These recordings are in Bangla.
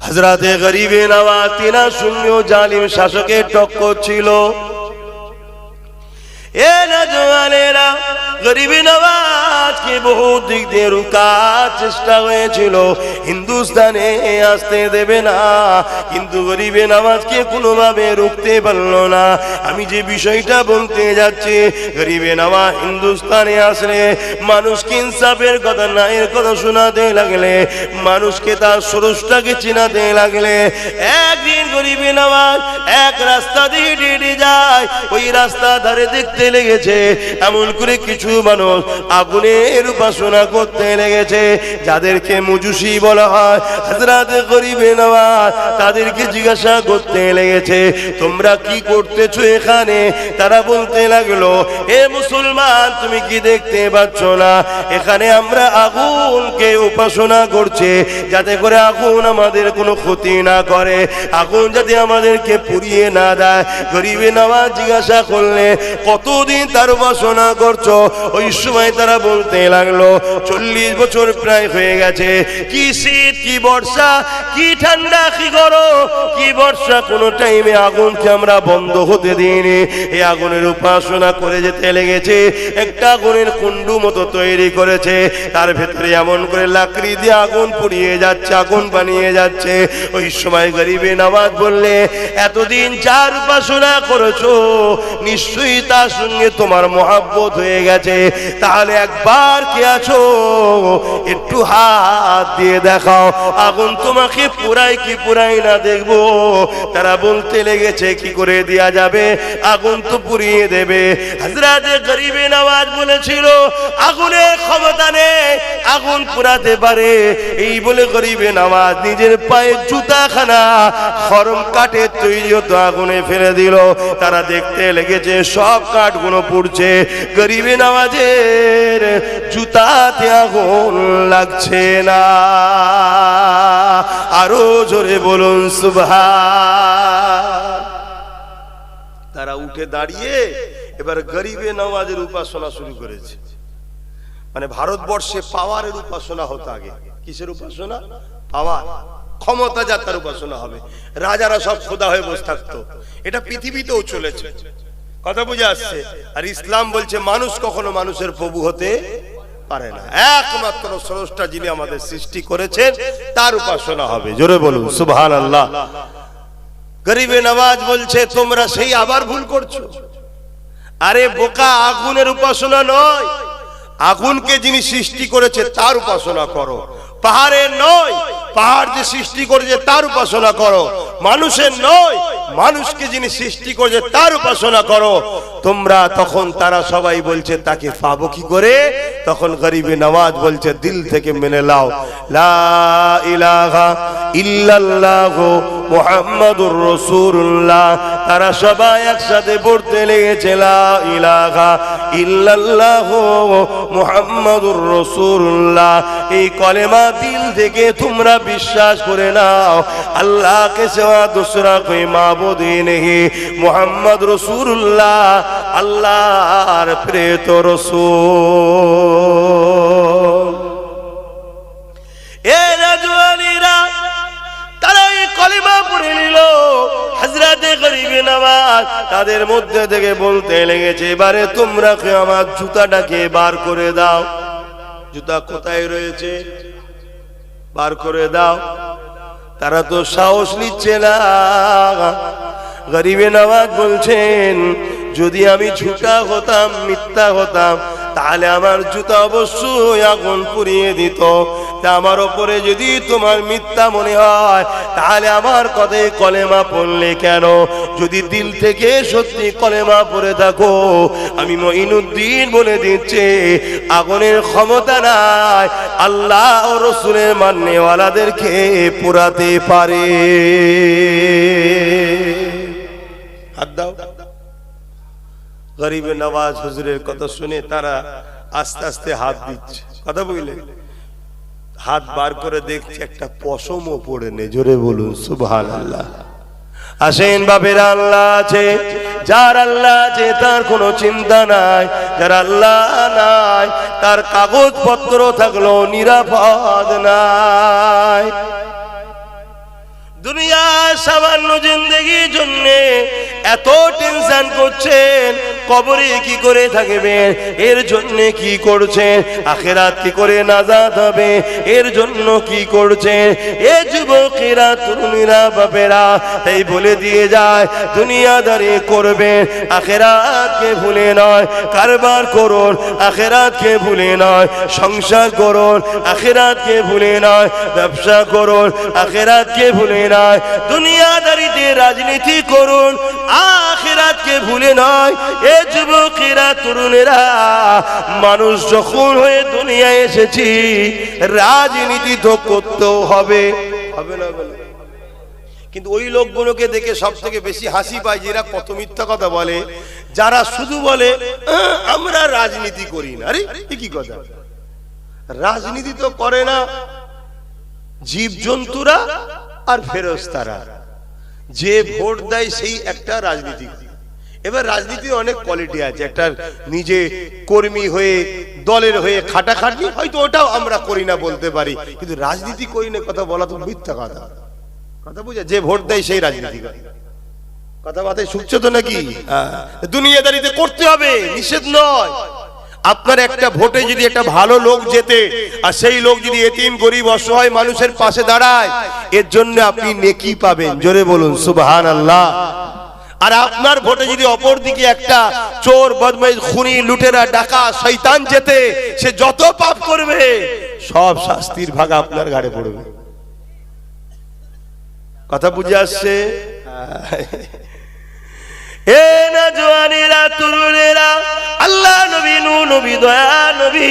হযরতে গরিবে নওয়াজ তিনার সঙ্গেও জালিম শাসকের টক্কর ছিল। এ নওজওয়ানেরা, গরিবে নওয়াজকে বহু দিক দিয়ে রুকার চেষ্টা হয়েছিল, হিন্দুস্তানে আসতে দেবে না, কিন্তু গরিবে নওয়াজকে কোনোভাবে রুখতে পারলো না। আমি যে বিষয়টা বলতে যাচ্ছি, গরিবে নওয়াজ হিন্দুস্তানে আসলে মানুষকে ইনসাফের কথা, ন্যায়ের কথা শোনাতে লাগলে, মানুষকে তার স্রষ্টাকে চিনাতে লাগলে, একদিন গরিবে নওয়াজ এক রাস্তা দিয়ে হেঁটে যায়। ওই রাস্তা ধারে দেখতে লেগেছে এমন করে কিছু মানুষ আগুনের উপাসনা করতে লেগেছে, যাদেরকে মজুসি বলা হয়। হযরত গরিবে নওয়াজ তাদেরকে জিজ্ঞাসা করতে লেগেছে, তোমরা কি করতেছো এখানে? তারা বলতে লাগলো, এ মুসলমান, তুমি কি দেখতে পাচ্ছ না এখানে আমরা আগুনকে উপাসনা করছি, যাতে করে আগুন আমাদের কোনো ক্ষতি না করে, আগুন যাতে আমাদেরকে পুড়িয়ে না দেয়। গরিবে নওয়াজ জিজ্ঞাসা করলে, কতদিন তার উপাসনা করছো? ওই সময় তারা বলতে লাগলো, 40 বছর প্রায় হয়ে গেছে। কি শীত, কি বর্ষা, কি ঠান্ডা, কি গরম, কি বর্ষা, কোন টাইমে আগুনকে আমরা বন্ধ হতে দিইনি। এই আগুনের উপাসনা করে যেতে লেগেছে। একটা আগুনের কুণ্ডু মতো তৈরি করেছে, তার ভেতরে এমন করে লাকড়ি দিয়ে আগুন পুড়িয়ে যাচ্ছে, আগুন বানিয়ে যাচ্ছে। ওই সময় গরিবে নওয়াজ বললে, এতদিন যার উপাসনা করেছো নিশ্চয়ই তার সঙ্গে তোমার মহব্বত হয়ে গেছে, তাহলে একবার কে আছো একটু হাত দিয়ে দেখাও, আগুন তোমাকে পুরাই কি পুরাই না দেখবো। তারা বলতে লেগেছে, কি করে দেয়া যাবে, আগুন তো পুড়িয়ে দেবে। হযরত গরিবে নওয়াজ বলেছিল, আগুনের ক্ষমতা নেই, আগুন পুরাতে পারে। এই বলে গরিবে নওয়াজ নিজের পায়ে জুতাখানা খরম কাঠের তৈরি হতো আগুনে ফেলে দিল। তারা দেখতে লেগেছে সব কাঠগুলো পুড়ছে, গরিবে নওয়াজের জুতাতে আগুন লাগছে না। আরো জোরে বলুন সুবহান। তারা উঠে দাঁড়িয়ে এবার গরিবে নওয়াজের উপাসনা শুরু করেছে। মানে ভারতবর্ষে পাওয়ারের উপাসনা হতো আগে। কিসের উপাসনা? পাওয়ার, ক্ষমতা, যার তার উপাসনা হবে। রাজারা সব খোদা হয়ে বসে থাকতো। এটা পৃথিবীতেও চলেছে, কথা বুঝে আসছে। আর ইসলাম বলছে মানুষ কখনো মানুষের প্রভু হতে পারে না, একমাত্র স্রষ্টা যিনি আমাদের সৃষ্টি করেছেন তার উপাসনা হবে। জোরে বলুন সুবহানাল্লাহ। গরিবে নওয়াজ বলছে, তোমরা সেই আবার ভুল করছো। আরে বোকা, আগুনের উপাসনা নয়, আগুনকে যিনি সৃষ্টি করেছে তার উপাসনা করো। পাহাড়ের নয়, পাহাড় যে সৃষ্টি করেছে তার উপাসনা করো। মানুষের নয়, মানুষকে যিনি সৃষ্টি করেছে তার উপাসনা করো তোমরা। তখন তারা সবাই বলছে, তাকে পাবো কি করে? তখন গরিবে নওয়াজ বলছে, দিল থেকে মেনে নাও, লা ইলাহা ইল্লাল্লাহু মুহাম্মাদুর রাসূলুল্লাহ। তারা সবাই একসাথে পড়তে লেগেছে, লা ইলাহা ইল্লাল্লাহু মুহাম্মাদুর রাসূলুল্লাহ। এই কলেমা দিল থেকে তোমরা বিশ্বাস করে নাও, আল্লাহ কে সিওয়া दूसरा कोई माबूद ही नहीं, मोहम्मद रसूलुल्लाह আল্লাহর প্রেরিত রাসূল। এ নওজওয়ানেরা, তারা এই কলেমা পড়ে নিল। হযরত গরিবে নওয়াজ তাদের মধ্যে থেকে বলতে লেগেছে, এবারে তোমরা কে আমার জুতাটাকে বার করে দাও। জুতা কোথায় রয়েছে? বার করে দাও। তারা তো সাহস নিচ্ছে না। গরিবে নওয়াজ বলছেন, যদি আমি ঝুটা হতাম, মিথ্যা হতাম, তাহলে আমার জুতা অবশ্যই আগুন পুড়িয়ে দিত। তা আমার ওপরে যদি তোমার মিথ্যা মনে হয়, তাহলে আমার কথায় কলেমা পড়লে কেন? যদি দিল থেকে সত্যি কলেমা পড়ে থাকো, আমি মঈনুদ্দিন বলে দিচ্ছি, আগুনের ক্ষমতা নাই, আল্লাহ ও রাসূলের মাননেওয়ালাদেরকে পোড়াতে পারে। হাত দাও। গরিবে নওয়াজ হুজুরের কথা শুনে তারা আস্তে আস্তে হাত দিচ্ছে, কথা বুঝলে? হাত বার করে দেখছে একটা পশমও পড়ে নেই। জোরে বলুন সুবহানাল্লাহ। আসেন বাপেরা, আল্লাহ আছে, যার আল্লাহ আছে তার কোনো চিন্তা নাই, যার আল্লাহ নাই তার কাগজপত্র থাকলো নিরাপদ নাই। দুনিয়ার সামান্য জিন্দেগির জন্য এত টেনশন করছেন, কবরে কি করে থাকবেন এর জন্য কি করছেন, আখিরাত কি করে নাজাত হবে এর জন্য কি করছেন। এ যুবকেরা, তরুণীরা, বাপেরা, তাই বলে দিয়ে যায় দুনিয়াদারি করবেন, আখিরাতকে ভুলে নয়। কারবার করুন, আখিরাতকে ভুলে নয়। সংসার করুন, আখিরাতকে ভুলে নয়। ব্যবসা করুন, আখিরাতকে ভুলে নয়। দুনিয়াদারিতে রাজনীতি করুন, আখিরাতকে ভুলে নয়। এ যুবকেরা, তরুণেরা, মানুষ যখন হয়ে দুনিয়ায় এসেছি, রাজনীতি তো করতেও হবে, হবে না বলে। কিন্তু ওই লোকগুলোকে দেখে সব থেকে বেশি হাসি পায়, যারা কত মিথ্যা কথা বলে, যারা শুধু বলে আমরা রাজনীতি করি না। আরে কি কথা, রাজনীতি তো করে না জীবজন্তুরা আর ফেরেশতারা, যে ভোট দেয় সেই একটা রাজনীতি। এবার রাজনীতির অনেক কোয়ালিটি আছে, একটা নিজে কর্মী হয়ে দলের হয়ে খাটাখাটনি, হয়তো ওটাও আমরা করি না বলতে পারি, কিন্তু রাজনীতি করি না কথা বলা তো মিথ্যা কথা। কথা বুঝা, যে ভোট দেয় সেই রাজনীতি করে। কথা বাতায় শুনছো তো নাকি? দুনিয়াদারিতে করতে হবে, নিষেধ নয়। আপনার একটা ভোটে যদি একটা ভালো লোক জেতে, আর সেই লোক যদি এতিম গরিব অসহায় মানুষের পাশে দাঁড়ায়, এর জন্য আপনি নেকি পাবেন। জোরে বলুন সুবহানাল্লাহ। আর আপনার ভোটে যদি অপর দিকে একটা চোর, বদমাইশ, খুনি, লুটেরা, ডাকাত, শয়তান জেতে, সে যত পাপ করবে সব শাস্তির ভাগ আপনার ঘাড়ে পড়বে। কথা বুঝে আসছে? এ না জওয়ানেরা, তরুণেরা, আল্লাহ নবী, নূহ নবী, দয়া নবী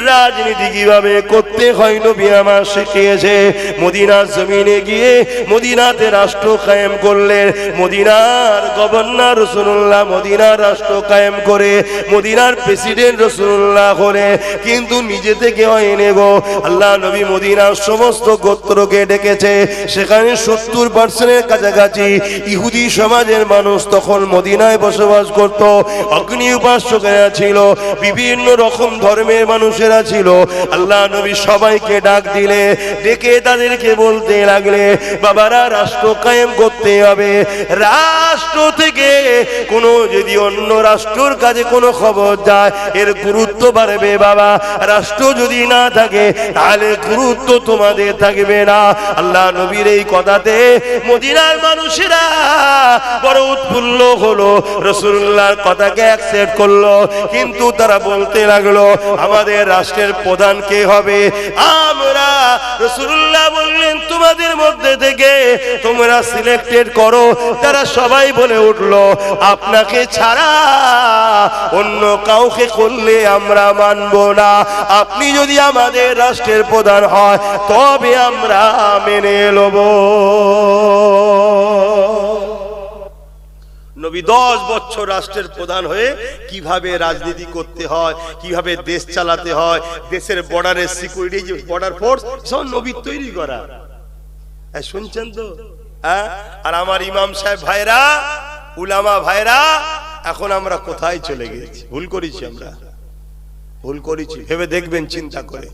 রাজনীতি কিভাবে করতে হয় নবী আমার শিখিয়েছে। মদিনার জমিনে গিয়ে মদিনাতে রাষ্ট্র কায়েম করলেন। মদিনার গভর্নর রাসূলুল্লাহ মদিনার রাষ্ট্র কায়েম করে মদিনার প্রেসিডেন্ট রাসূলুল্লাহ করে, কিন্তু নিজে থেকে হয়নি গো। আল্লাহ নবী মদিনার সমস্ত গোত্রকে ডেকেছে। সেখানে 70% কাছাকাছি ইহুদি সমাজের মানুষ তখন মদিনায় বসবাস করত। অগ্নি উপাসকেরা ছিল, বিভিন্ন রকম ধর্মের মানুষেরা ছিল। আল্লাহ নবী সবাইকে ডাক দিলে, ডেকে তাদেরকে বলতে লাগলে, বাবারা রাষ্ট্র কায়েম করতে হবে। রাষ্ট্র থেকে কোনো যদি অন্য রাষ্ট্রের কাছে কোনো খবর যায়, এর গুরুত্ব বাড়বে বাবা। রাষ্ট্র যদি না থাকে তাহলে গুরুত্ব তোমাদের থাকবে না। আল্লাহ নবীর এই কথাতে মদিনার মানুষেরা বড় উৎফুল্ল হলো, রাসূলুল্লাহর কথাকে অ্যাকসেপ্ট করলো। কিন্তু তারা বলতে লাগলো, আমাদের রাষ্ট্রের প্রধান কে হবে? আমরা, রাসূলুল্লাহ বললেন, তোমাদের মধ্যে থেকে তোমরা সিলেক্টেড করো। তারা সবাই বলে উঠলো, আপনাকে ছাড়া অন্য কাউকে করলে আমরা মানব না। আপনি যদি আমাদের রাষ্ট্রের প্রধান হয় তবে আমরা মেনে নেব। নবী 10 বছর রাষ্ট্রের প্রধান হয়ে কিভাবে রাজনীতি করতে হয়, কিভাবে দেশ চালাতে হয়, দেশের বর্ডারের সিকিউরিটি, যে বর্ডার ফোর্স, সব নবী তৈরি করা। শুনছেন তো? আর আমার ইমাম সাহেব ভাইরা, উলামা ভাইরা, এখন আমরা কোথায় চলে গেছি? ভুল করেছি, আমরা ভুল করেছি, ভেবে দেখবেন চিন্তা করে।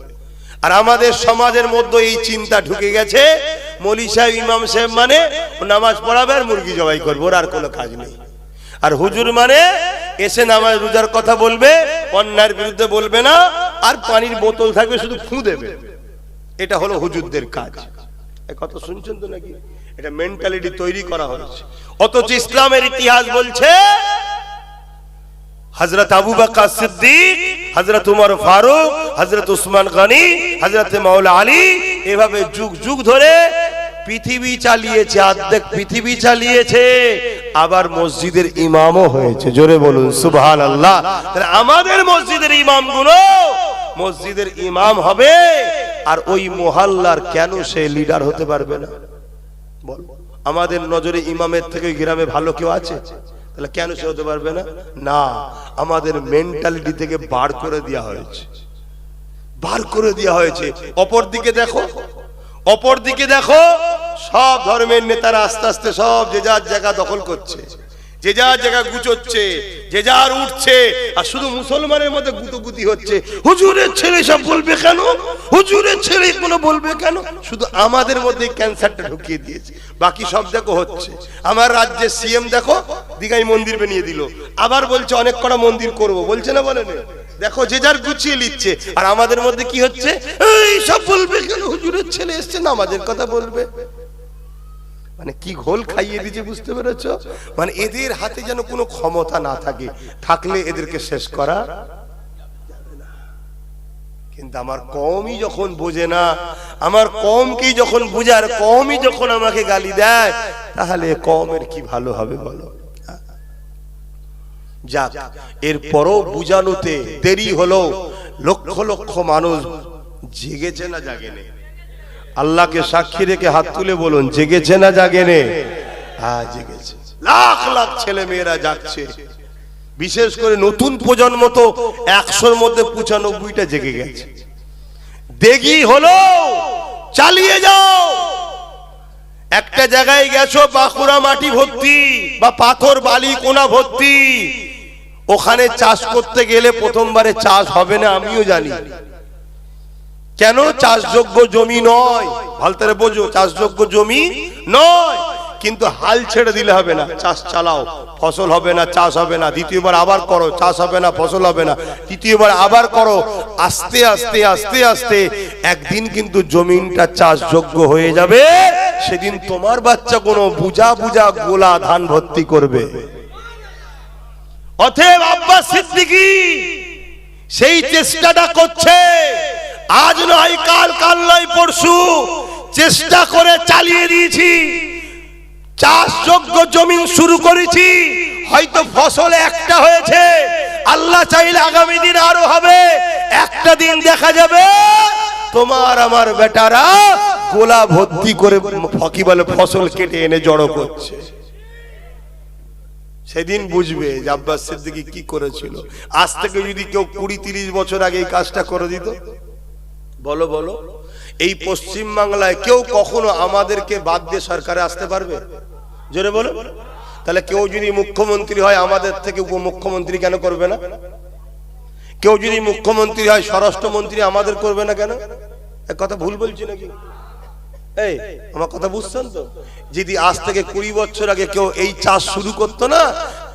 আর আমাদের সমাজের মধ্যে এই চিন্তা ঢুকে গেছে, মৌলী সাহেব, ইমাম সাহেব মানে নামাজ পড়াবে আর মুরগি জবাই করবে, ওর আর কোনো কাজ নেই। আর হুজুর মানে এসে নামাজ রোজার কথা বলবে, অন্যায়ের বিরুদ্ধে বলবে না, আর পানির বোতল থাকবে শুধু ফু দেবে। এটা হলো হুজুরদের কাজ। এই কথা শুনছেন তো নাকি? এটা মেন্টালিটি তৈরি করা হয়েছে। অথচ ইসলামের ইতিহাস বলছে হযরত আবু বকর সিদ্দিক, হযরত উমর ফারুক, হযরত উসমান গনি, হযরত মাওলা আলী, এভাবে যুগ যুগ ধরে পৃথিবী চালিয়েছে, অর্ধেক পৃথিবী চালিয়েছে, আবার মসজিদের ইমামও হয়েছে। জোরে বলুন সুবহানাল্লাহ। আমাদের মসজিদের ইমামগুলো মসজিদের ইমাম হবে, আর ওই মহল্লার কেন সে লিডার হতে পারবে না? বল, আমাদের নজরে ইমামের থেকে গ্রামে ভালো কেউ আছে? তাহলে কেন সে হতে পারবে না? না, আমাদের মেন্টালিটি থেকে বার করে দেওয়া হয়েছে, বার করে দেওয়া হয়েছে। অপর দিকে দেখো, অপর দিকে দেখো, সব ধর্মের নেতারা আস্তে আস্তে সব যে যার জায়গা দখল করছে। যে যার জায়গা গুছোচ্ছে, যে যার উঠছে, আর শুধু মুসলমানের মধ্যে গুতোগুতি হচ্ছে। হুজুরের ছেলে সব বলবে কেন, হুজুরের ছেলে কোনো বলবে কেন? শুধু আমাদের মধ্যে ক্যান্সারটা ঢুকিয়ে দিয়েছে, বাকি সব দেখো হচ্ছে। আমার রাজ্যের সিএম দেখো দীঘায় মন্দির বানিয়ে দিল, আবার বলছে অনেক কটা মন্দির করব, বলছে না বলেন? দেখো যে যার গুছিয়ে নিচ্ছে। আর আমাদের মধ্যে কি হচ্ছে? এই সব বলবে কেন, হুজুরের ছেলে এসছে না আমাদের কথা বলবে। মানে কি ঘোল খাইয়ে দিয়েছে, বুঝতে পেরেছো? মানে এদের হাতে যেন কোনো ক্ষমতা না থাকে, থাকলে এদেরকে শেষ করা যাবে না। কিন্তু আমার কওমই যখন বোঝে না, আমার কওমকেই যখন বুঝার, কওমই যখন আমাকে গালি দেয়, তাহলে কওমের কি ভালো হবে বলো? যাক, এরপরও বুঝানোতে দেরি হলো। লক্ষ লক্ষ মানুষ জেগেছে না জাগেনি? আল্লাহকে সাক্ষী রেখে হাত তুলে বলুন, জেগেছে না জাগেনি? হ্যাঁ, জেগেছে। লাখ লাখ ছেলে মেয়েরা জাগছে, বিশেষ করে নতুন প্রজন্ম তো 100-র মধ্যে 95টা জেগে গেছে। দেরি হলো, চালিয়ে যাও। একটা জায়গায় গেছো, বাঁকুড়া মাটি ভর্তি বা পাথর বালি কোনা ভর্তি, ওখানে চাষ করতে গেলে প্রথমবারে চাষ হবে না, আমিও জানি। কেন? চাষযোগ্য জমি নয়, ভালো করে বোঝো, চাষযোগ্য জমি নয়। কিন্তু হাল ছেড়ে দিলে হবে না, চাষ চালাও, ফসল হবে না, চাষ হবে না, দ্বিতীয়বার আবার করো, চাষ হবে না, ফসল হবে না, তৃতীয়বার আবার করো। আস্তে আস্তে আস্তে আস্তে একদিন কিন্তু জমিনটা চাষযোগ্য হয়ে যাবে। সেদিন তোমার বাচ্চা কোনো বুঝা বুঝা গোলা ধান ভর্তি করবে। অতএব আব্বাস সিদ্দিকী সেই চেষ্টাটা করছে। আজ নয় কাল, কাল নয় পরশু, চেষ্টা করে চালিয়ে দিয়েছি। চাষযোগ্য জমি শুরু করেছি, হয়তো ফসল একটা হয়েছে, আল্লাহ চাইলে আগামী দিন আরো হবে। একটা দিন দেখা যাবে তোমার আমার বেটারা গোলা ভর্তি করে ফকি বলে ফসল কেটে এনে জড়ো করছে। সেদিন বুঝবে যে আব্বাস সিদ্দিকী কি করেছিল। আজ থেকে যদি কেউ 20-30 বছর আগে এই কাজটা করে দিত, বলো বলো, এই পশ্চিম বাংলায় কেউ কখনো আমাদেরকে বাদ দিয়ে সরকারে আসতে পারবে? জোরে বলো। তাহলে কেউ যদি মুখ্যমন্ত্রী হয়, আমাদের থেকে উপমুখ্যমন্ত্রী কেন করবে না? কেউ যদি মুখ্যমন্ত্রী হয়, স্বরাষ্ট্রমন্ত্রী আমাদের করবে না কেন? এক কথা ভুল বলছি নাকি? এই আমার কথা বুঝছেন তো? যদি আজ থেকে 20 বছর আগে কেউ এই চাষ শুরু করতো না,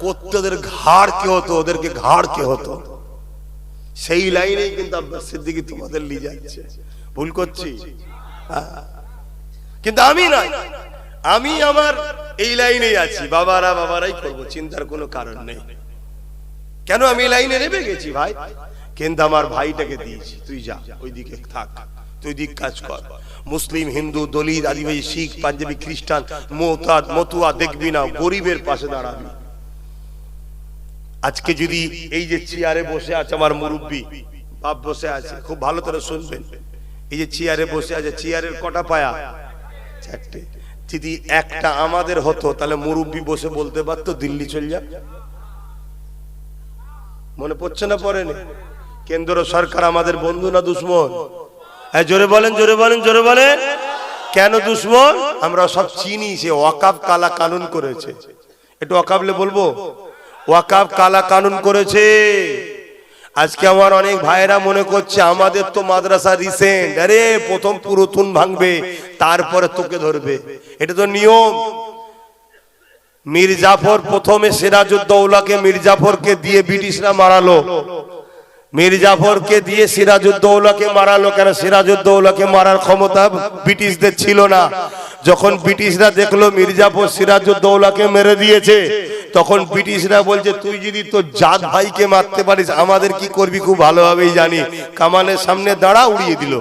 করতে ওদের ঘাড় কে হতো, ওদেরকে ঘাড় কে হতো। সেই লাইনেই কিন্তু আব্বাস সিদ্দিকী তোমাদের নিয়ে যাচ্ছে। ভুল করছি? কিন্তু আমি নয়, আমি আমার এই লাইনেই আছি। বাবারা বাবারাই করবো, চিন্তার কোনো কারণ নেই। কেন আমি এই লাইনে নেমে গেছি ভাই? কিন্তু আমার ভাইটাকে দিয়েছি, তুই যা ওইদিকে থাক, তুই দিক কাজ কর। মুসলিম, হিন্দু, দলিত, আদিবাসী, শিখ, পাঞ্জাবি, খ্রিস্টান, মোতাদ, মতুয়া দেখবি না, গরিবের পাশে দাঁড়াবি। আজকে যদি এই যে চেয়ারে বসে আছে আমার মুরব্বী বাপ বসে আছে, খুব ভালো করে শুনবেন। এই যে চেয়ারে বসে আছে, চেয়ারের কটা পায়া? 4টে। যদি একটা আমাদের হতো, তাহলে মুরব্বী বসে বলতে পারতো দিল্লি চল যা। মনে পড়ছে না? পড়েনি? কেন্দ্র সরকার আমাদের বন্ধু না দুশ্মন? জোরে বলেন, জোরে বলেন, জোরে বলেন। কেন দুশ্মন? আমরা সব চিনি। সে ওয়াকাফ কালা কানুন করেছে। একটু ওয়াকাফলে বলবো, ওয়াকাফ কালা কানুন করেছে। আজকে আমার অনেক ভাইরা মনে করছে আমাদের তো মাদ্রাসা রিসেন্ট, আরে প্রথম পুরাতন ভাঙবে তারপরে তোকে ধরবে, এটা তো নিয়ম। মীর জাফর প্রথমে সিরাজউদ্দৌলাকে, মীর জাফরকে দিয়ে ব্রিটিশরা মারালো। মীর জাফরকে দিয়ে সিরাজউদ্দৌলাকে মারালো। কেন? সিরাজউদ্দৌলাকে মারার ক্ষমতা ব্রিটিশদের ছিল না। যখন ব্রিটিশরা দেখলো মীর জাফর সিরাজউদ্দৌলাকে মেরে দিয়েছে, তখন ব্রিটিশরা বলছে তুই যদি তোর জাত ভাইকে মারতে পারিস, আমাদের কি করবি খুব ভালোভাবেই জানি। কামানের সামনে দাঁড়া, উড়িয়ে দিল।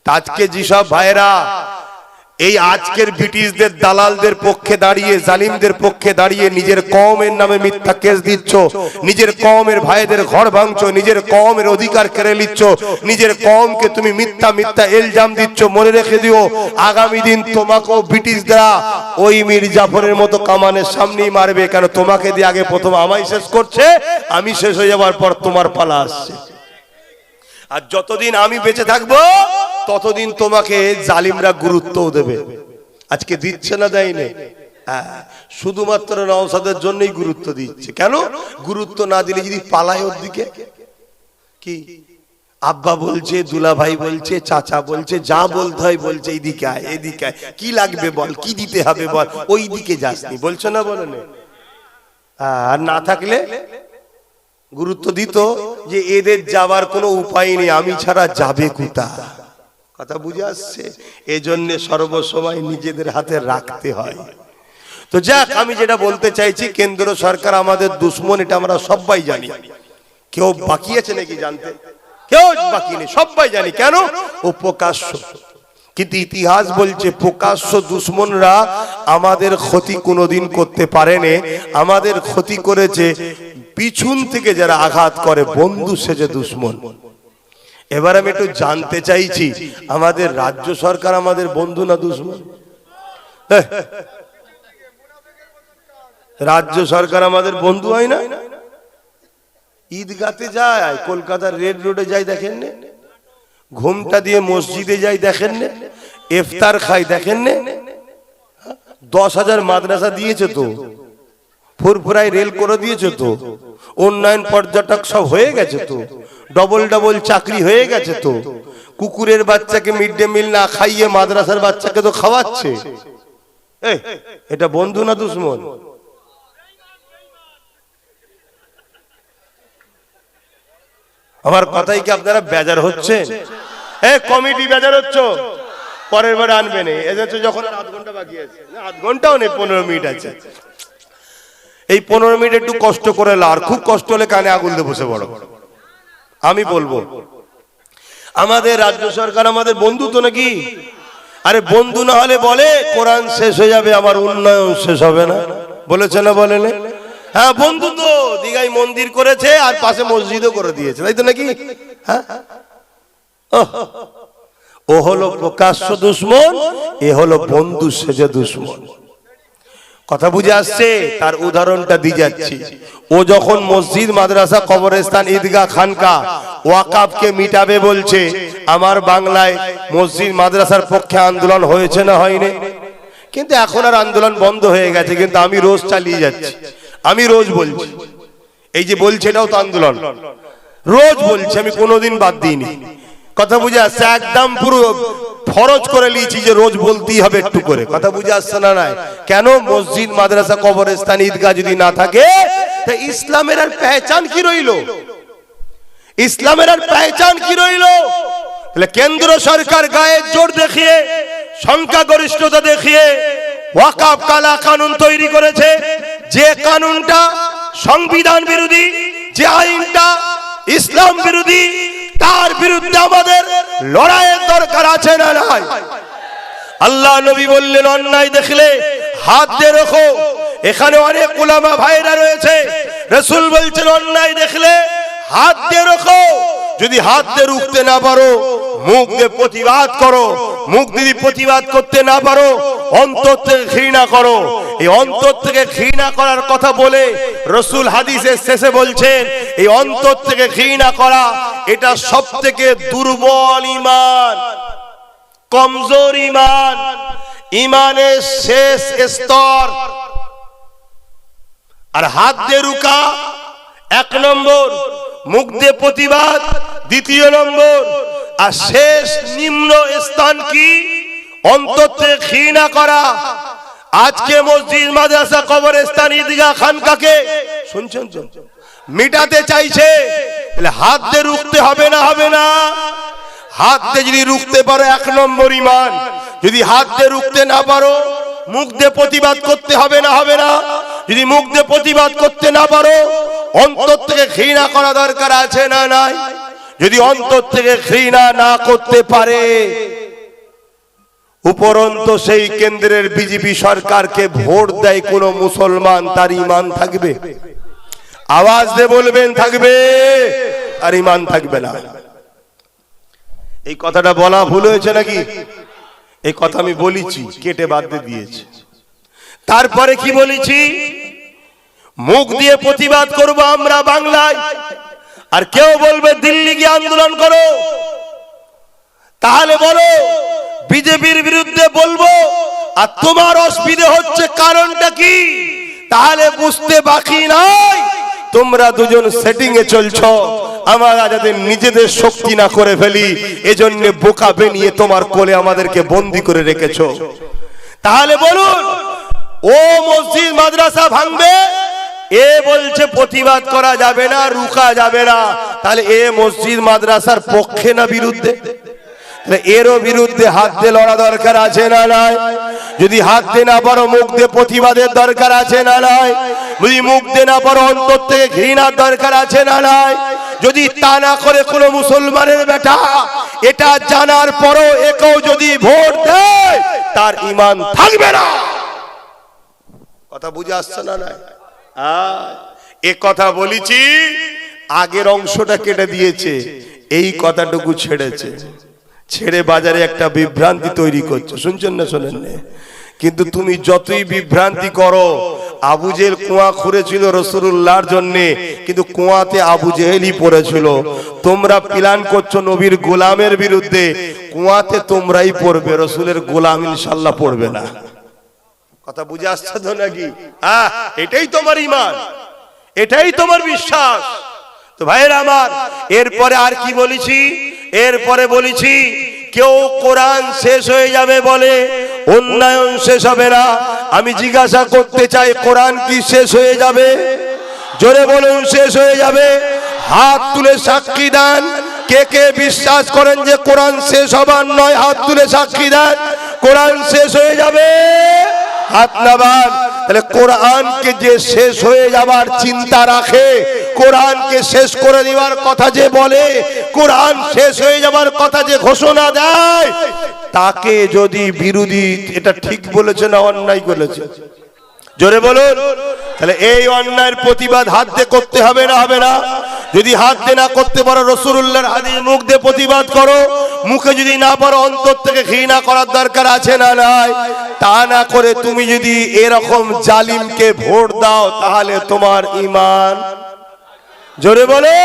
আজকে যেসব ভাইরা এই আজকের ব্রিটিশদের দালালদের পক্ষে দাঁড়িয়ে, জালিমদের পক্ষে দাঁড়িয়ে নিজের কওমের নামে মিথ্যা কেস দিচ্ছ, নিজের কওমের ভাইদের ঘর ভাঙছো, নিজের কওমের অধিকার কেড়ে নিচ্ছ, নিজের কওমকে তুমি মিথ্যা মিথ্যা ইলজাম দিচ্ছ, মনে রেখে দিও আগামী দিন তোমাকেও ব্রিটিশরা ওই মীর জাফরের মতো কামানের সামনেই মারবে। কেন? তোমাকে দিয়ে আগে প্রথম আমায় শেষ করছে, আমি শেষ হয়ে যাওয়ার পর তোমার পালা আসছে। আর যতদিন আমি বেঁচে থাকবো ততদিন তোমাকে জালিমরা গুরুত্বও দেবে। আজকে দিচ্ছে না, দেয়নি? শুধুমাত্র নওশাদের জন্যই গুরুত্ব দিচ্ছে। কেন গুরুত্ব না দিলে যদি পালায় ওর দিকে, কি আব্বা বলছে, দুলা ভাই বলছে, চাচা বলছে, যা বলতে হয় বলছে, এইদিকে আয়, এদিকে আয়, কি লাগবে বল, কি দিতে হবে বল, ওই দিকে যাসনি, বলছো না বলো না? আর না থাকলে গুরুত্ব দিত যে এদের যাওয়ার কোনো উপায় নেই, আমি ছাড়া যাবে কোথা। কথা বুঝে আসছে? এজন্য সর্বসময় নিজেদের হাতে রাখতে হয়। তো যাক, আমি যেটা বলতে চাইছি, কেন্দ্র সরকার আমাদের দুশ্মন, এটা আমরা সবাই জানি। কেউ বাকি আছে নাকি জানতে? কেউ বাকি নেই, সবাই জানি। কেন? ও প্রকাশ্য। কিন্তু ইতিহাস বলছে প্রকাশ্য দুশ্মনরা আমাদের ক্ষতি কোনোদিন করতে পারেনি। আমাদের ক্ষতি করেছে পিছন থেকে যারা আঘাত করে, বন্ধু সেজে দুশ্মন। এবার আমি একটু জানতে চাইছি, আমাদের রাজ্য সরকার আমাদের বন্ধু না দুশ্মন? রাজ্য সরকার আমাদের বন্ধু হয় না? ঈদগাতে যায়, কলকাতার রেড রোডে যাই দেখেন না, ঘুমটা দিয়ে মসজিদে যাই দেখেন না, ইফতার খাই দেখেন না, 10,000 মাদ্রাসা দিয়েছে তো, ফুরফুরাই রেল করে দিয়েছে তো, উন্নয়ন পর্যটক সব হয়ে গেছে তো, ডবল ডবল চাকরি হয়ে গেছে তো, কুকুরের বাচ্চাকে মিড ডে মিল না খাইয়ে মাদ্রাসার বাচ্চাকে তো খাওয়াচ্ছে। এটা বন্ধু না দুশ্মন? আমার কথাই কি আপনারা বেজার হচ্ছেন? কমিটি বেজার হচ্ছ, পরের বার আনবে না। এসেছে যখন আর আধ ঘন্টা বাকি আছে, আধ ঘন্টাও নেই, 15 মিনিট আছে। এই 15 মিনিট একটু কষ্ট করে লার, খুব কষ্ট হলে কানে আগুন দিয়ে বসে পড়ো। আমি বলবো আমাদের রাজ্য সরকার আমাদের বন্ধু তো নাকি? আরে বন্ধু না হলে বলে কোরআন শেষ হয়ে যাবে, আমার উন্নয়ন শেষ হবে না, বলেছে না বলে না? হ্যাঁ বন্ধু তো, দীঘায় মন্দির করেছে আর পাশে মসজিদও করে দিয়েছে, তাই তো নাকি? হ্যাঁ, ও হলো প্রকাশ্য দুশ্মন, এ হলো বন্ধু সেজে দুশ্মন। কথা বুঝে আসছে? তার উদাহরণটা দিয়ে যাচ্ছি। ও যখন মসজিদ, মাদ্রাসা, কবরস্থান, ঈদগাহ, খানকা, ওয়াকাফকে মিটাবে বলছে, আমার বাংলায় মসজিদ মাদ্রাসার পক্ষে আন্দোলন হয়েছে না হয়নি? কিন্তু এখন আর আন্দোলন বন্ধ হয়ে গেছে, কিন্তু আমি রোজ চালিয়ে যাচ্ছি, আমি রোজ বলছি। এই যে বলছে এটাও তো আন্দোলন, রোজ বলছি, আমি কোনোদিন বাদ দিইনি। কথা বুঝে আসছে? একদম পুরো ফরজ করে নিয়েছি যে রোজ বলতেই হবে একটু করে। কথা বুঝে আসছে না? নাই কেন? মসজিদ, মাদ্রাসা, কবরস্থান, ঈদগাহ যদি না থাকে, তা ইসলামের আর পেহচান কি রইল? ইসলামের আর পেহচান কি রইল? তাহলে কেন্দ্র সরকার গায়ের জোর দেখিয়ে, সংখ্যাগরিষ্ঠতা দেখিয়ে ওয়াকফ কালা কানুন তৈরি করেছে, যে কানুনটা সংবিধান বিরোধী, যে আইনটা ইসলাম বিরোধী, তার বিরুদ্ধে আমাদের লড়াইয়ের দরকার আছে না নাই? আল্লাহ নবী বললেন অন্যায় দেখলে হাত দিয়ে রাখো। এখানে অনেক উলামা ভাইরা রয়েছে, রাসূল বলছেন অন্যায় দেখলে হাত দিয়ে রাখো। যদি হাত দিয়ে রুখতে না পারো, মুখ দিয়ে প্রতিবাদ করো। মুখ দিয়ে প্রতিবাদ করতে না পারো, অন্তর থেকে ঘৃণা করো। এই অন্তর থেকে ঘৃণা করার কথা বলে রাসূল হাদিসের শেষে বলছেন, এই অন্তর থেকে ঘৃণা করা এটা সবথেকে দুর্বল ঈমান, কমজোর ঈমান, ঈমানের শেষ স্তর। আর হাত দিয়ে রুকা 1 নম্বর, মুখ দিয়ে প্রতিবাদ 2 নম্বর, আর শেষ নিম্ন স্থান কি? অন্তর থেকে ঘৃণা করা। আজকে মসজিদ, মাদ্রাসা, কবরস্থান, ঈদগাহ, খানকাকে শুনছেন মিটাতে চাইছে, তাহলে হাত দিয়ে রুখতে হবে না? হবে না? হাত দিয়ে যদি রুখতে পারো 1 নম্বর ঈমান। যদি হাত দিয়ে রুখতে না পারো, মুখ দিয়ে প্রতিবাদ করতে হবে না? হবে না? যদি মুখ দিয়ে প্রতিবাদ করতে না পারো, অন্তর থেকে ঘৃণা করা দরকার আছে না নাই? যদি অন্তর থেকে ঘৃণা না করতে পারে, উপরন্ত সেই কেন্দ্রের বিজেপি সরকারকে ভোট দেয় কোন মুসলমান, তার ঈমান থাকবে? আওয়াজ দিয়ে বলবেন থাকবে? আর ঈমান থাকবে না। এই কথাটা বলা ভুল হয়েছে নাকি? এই কথা আমি বলেছি, কেটে বাদ দিয়ে দিয়েছি। তারপরে কি বলেছি? মুখ দিয়ে প্রতিবাদ করব আমরা বাংলায়, আর কেউ বলবে দিল্লি গিয়ে আন্দোলন করো। তাহলে বলো বিজেপির বিরুদ্ধে বলবো, আর তোমার অসুবিধা হচ্ছে, কারণটা কি? তাহলে বুঝতে বাকি নাই তোমরা দুজন সেটিং এ চলছো, আমরা যাতে নিজেদের শক্তি না করে ফেলি এজন্য বোকা বানিয়ে তোমার কোলে আমাদেরকে বন্দি করে রেখেছো। তাহলে বলুন, ও মসজিদ মাদ্রাসা ভাঙবে, এ বলছে প্রতিবাদ করা যাবে না, রুখা যাবে না, তাহলে এ মসজিদ মাদ্রাসার পক্ষে না বিরুদ্ধে? এরও বিরুদ্ধে হাত দিয়ে লড়া দরকার আছে না নাই? যদি হাত দিয়ে না পারো মুখ দিয়ে প্রতিবাদের দরকার আছে না নাই? যদি মুখ দিয়ে না পারো অন্তর থেকে ঘৃণার দরকার আছে না নাই? যদি তা না করে কোনো মুসলমানের বেটা এটা জানার পরও একেও যদি ভোট দেয় তার ঈমান থাকবে না। কথা বুঝে আসছে না নাই? এ কথা বলেছি, আগের অংশটা কেটে দিয়েছে, এই কথাটুকু ছেড়েছে, ছেড়ে বাজারে একটা বিভ্রান্তি তৈরি করছে। শুনছেন না শোনেন না? কিন্তু তুমি যতই বিভ্রান্তি করো, আবু জেহেল কুয়া খুঁড়েছিল রাসূলুল্লাহর জন্য, কিন্তু কুয়াতে আবু জেহেলই পড়েছিল। তোমরা প্ল্যান করছো নবীর গোলামের বিরুদ্ধে, কুয়াতে তোমরাই পড়বে, রাসূলের গোলাম ইনশাআল্লাহ পড়বে না। কথা বুঝে আসছে তো নাকি? এটাই তোমার ঈমান, এটাই তোমার বিশ্বাস। তো ভাইরা আমার, এরপরে আর কি বলেছি? এরপরে বলেছি, কেউ কোরআন শেষ হয়ে যাবে বলে উন্নয়ন শেষ হবে না। আমি জিজ্ঞাসা করতে চাই, কোরআন কি শেষ হয়ে যাবে? জোরে বলুন, শেষ হয়ে যাবে? হাত তুলে সাক্ষী দেন, কে কে বিশ্বাস করেন যে কোরআন শেষ হবার নয়? হাত তুলে সাক্ষী দেন কোরআন শেষ হয়ে যাবে। হাত নামান। তাহলে কোরআনকে যে শেষ হয়ে যাবার চিন্তা রাখে, কোরআনকে শেষ করে দেওয়ার কথা যে বলে, কোরআন শেষ হয়ে যাবার কথা যে ঘোষণা দেয়, তাকে যদি বিরোধী, এটা ঠিক বলেছে না অন্যায় বলেছে? জোরে বলুন। তাহলে এই অন্যায়ের প্রতিবাদ হাত দিয়ে করতে হবে না? হবে না? যদি হাত দিয়ে না করতে পারো, রাসূলুল্লাহর হাদিস মুখ দিয়ে প্রতিবাদ করো। মুখে যদি না পারো, অন্তর থেকে ঘৃণা করার দরকার আছে না নাই? তা না করে তুমি যদি এরকম জালিমকে ভোট দাও, তাহলে তোমার ঈমান, জোরে বলো,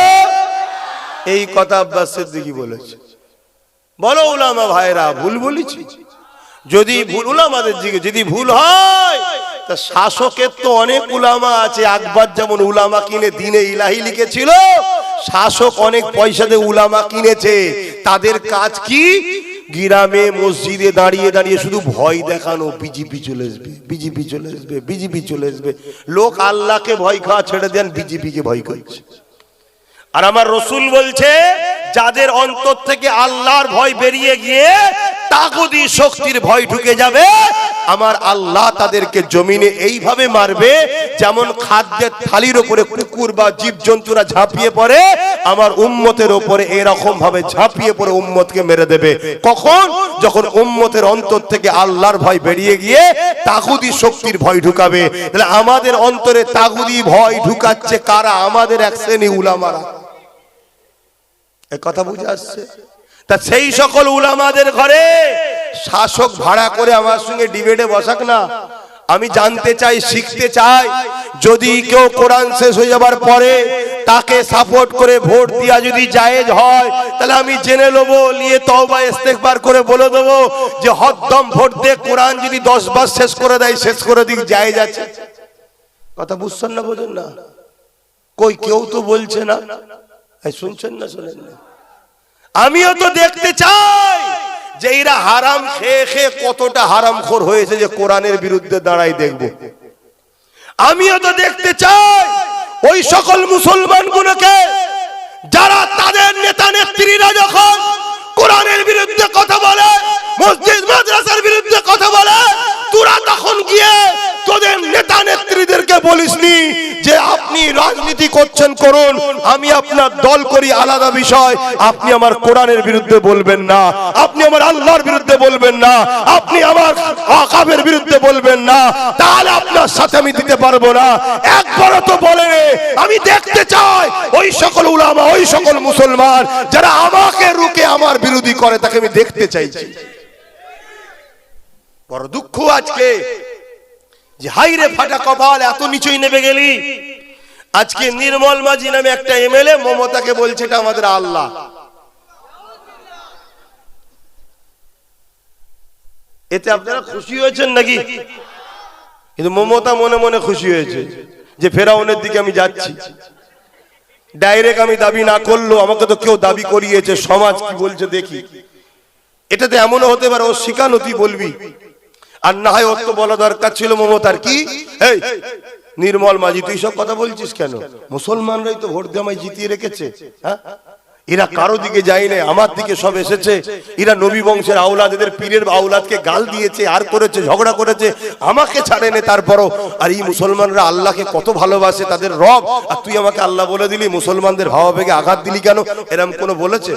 এই কথা আব্বাস সিদ্দিকী বলেছে। বলো উলামা ভাইরা, ভুল বলেছি? যদি ভুল, উলামাদের দিকে যদি ভুল হয়, তা শাসকের তো অনেক উলামা আছে। আকবর যেমন উলামা কিনে দিনে ইলাহি লিখেছিল, শাসক অনেক পয়সা দিয়ে উলামা কিনেছে। তাদের কাজ কি? গ্রামে মসজিদে দাঁড়িয়ে দাঁড়িয়ে শুধু ভয় দেখানো, বিজেপি চলে আসবে, বিজেপি চলে আসবে, বিজেপি চলে আসবে। লোক আল্লাহকে ভয় খাওয়া ছেড়ে দেন, বিজেপিকে ভয় করছে। আর আমার রসুল বলছে, যাদের অন্তর থেকে আল্লাহর ভয় বেরিয়ে গিয়ে তাগুতি শক্তির ভয় ঢুকে যাবে, আমার আল্লাহ তাদেরকে জমিনে এইভাবে মারবে যেমন খাদ্যের থালির উপরে কুকুর বা জীবজন্তুরা ঝাঁপিয়ে পড়ে, আমার উম্মতের উপরে এরকম ভাবে ঝাঁপিয়ে পড়ে উম্মতকে মেরে দেবে। কখন? যখন উম্মতের অন্তর থেকে আল্লাহর ভয় বেরিয়ে গিয়ে তাগুতি শক্তির ভয় ঢুকাবে। তাহলে আমাদের অন্তরে তাগুতি ভয় ঢুকাচ্ছে কারা? আমাদের এক শ্রেণী উলামারা। এই কথা বুঝে আসছে? তা সেই সকল উলামাদের ঘরে শাসক ভাড়া করে আমার সঙ্গে ডিবেটে বসাক না। আমি জানতে চাই, শিখতে চাই। যদি কেউ কোরআন শেষ হয়ে যাবার পরে তাকে সাপোর্ট করে ভোট দিয়া যদি জায়েজ হয়, তাহলে আমি জেনে নেবো, নিয়ে তওবা ইস্তেগফার করে বলে দেবো যে হদ্দম ভোট দিয়ে কোরআন যদি 10 বার শেষ করে দেয়, শেষ করে দিক, জায়েজ আছে। কথা বুঝছেন না? বোঝেন না? কই কেউ তো বলছে না। শুনছেন না? শোনেন না? আমিও তো দেখতে চাই যে এরা হারাম খেয়ে খেয়ে কতটা হারামখোর হয়েছে যে কোরআনের বিরুদ্ধে দাঁড়াই দেখব। আমিও তো দেখতে চাই ওই সকল মুসলমানগুলোকে যারা তাদের নেতা নেত্রীরা যখন কোরআনের বিরুদ্ধে কথা বলে, মসজিদ মাদ্রাসার বিরুদ্ধে কথা বলে, তোরা তখন গিয়ে তোদের নেতা নেত্রীদেরকে বলিসনি যে আপনি রাজনীতি করছেন করুন, আমি আপনার দল করি আলাদা বিষয়, আপনি আমার কোরআনের বিরুদ্ধে বলবেন না, আপনি আমার আল্লাহর বিরুদ্ধে বলবেন না, আপনি আমার আকাবের বিরুদ্ধে বলবেন না, তাহলে আপনার সাথে আমি দিতে পারবো না। একবারও তো বলে। আমি দেখতে চাই ওই সকল উলামা, ওই সকল মুসলমান যারা আমাকে রুখে আমার বিরোধী করে, তাকে আমি দেখতে চাইছি। বড় দুঃখ আজকে যে হাইরে ফাটা কপাল, এত নিচুই নেমে গেলি। আজকে নির্মল মাঝি নামে একটা এমএলএ মমতাকে বলছে এটা আমাদের আল্লাহ। এতে আপনারা খুশি হয়েছেন নাকি? কিন্তু মমতা মনে মনে খুশি হয়েছে যে ফেরাউনের দিকে আমি যাচ্ছি। ডাইরেক্ট আমি দাবি না করলেও আমাকে তো কেউ দাবি করিয়েছে, সমাজ কি বলছে দেখি। এটাতে এমনও হতে পারে ও শিকানতি বলবি, আর না হয় ওর তো বলা দরকার ছিল মমতার কি, এই নির্মল মাঝি তুই সব কথা বলছিস কেন? মুসলমানরাই তো ভোট দিয়ে আমায় জিতিয়ে রেখেছে, হ্যাঁ? এরা কারো দিকে যায় না, আমার দিকে সব এসেছে। এরা নবী বংশের আওলাদ, এদের পীরের আওলাদকে গাল দিয়েছে, আর করেছে, ঝগড়া করেছে, আমাকে ছাড়েনি তারপরও। আর এই মুসলমানরা আল্লাহকে কত ভালোবাসে, তাদের রব, আর তুই আমাকে আল্লাহ বলে দিলি, মুসলমানদের ভাবাবেগে আঘাত দিলি কেন? এরম কোনো বলেছে?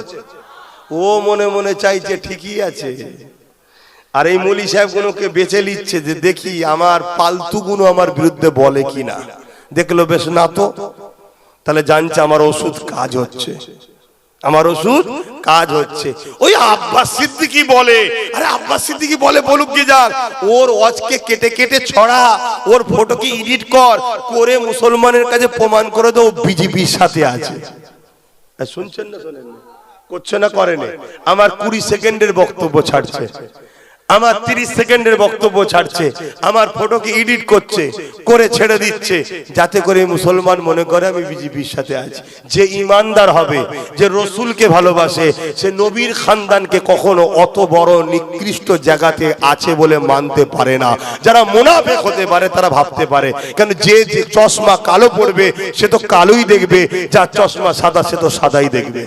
ও মনে মনে চাইছে ঠিকই আছে, আর এই মৌলী সাহেব গুলোকে বেঁচে নিচ্ছে যে দেখি আমার পালতু গুলো আমার বিরুদ্ধে বলে কিনা। দেখলো বেশ না তো, তাহলে জানছে আমার ওষুধ কাজ হচ্ছে, আমার ওষুধ কাজ হচ্ছে। ওই আব্বাস সিদ্দিকী বলে, আরে আব্বাস সিদ্দিকী বলে বলুক কি যাক, ওর ওয়াজকে কেটে কেটে ছড়া, ওর ফটোকে এডিট কর করে মুসলমানের কাছে প্রমাণ করে দাও বিজেপির সাথে আছে। শুনছেন না? শোনেন না? করছে না? করেনি? আমার 20 সেকেন্ডের বক্তব্য ছাড়ছে, আমার 30 সেকেন্ডের বক্তব্য ছাড়ছে, আমার ফটোকে এডিট করছে, করে ছেড়ে দিচ্ছে, যাতে করে মুসলমান মনে করে আমি বিজেপির সাথে আছি। যে ইমানদার হবে, যে রসুলকে ভালোবাসে, সে নবীর খানদানকে কখনো অত বড় নিকৃষ্ট জায়গাতে আছে বলে মানতে পারে না। যারা মুনাফিক হতে পারে তারা ভাবতে পারে, কেন যে যে চশমা কালো পড়বে সে তো কালোই দেখবে, যার চশমা সাদা সে তো সাদাই দেখবে।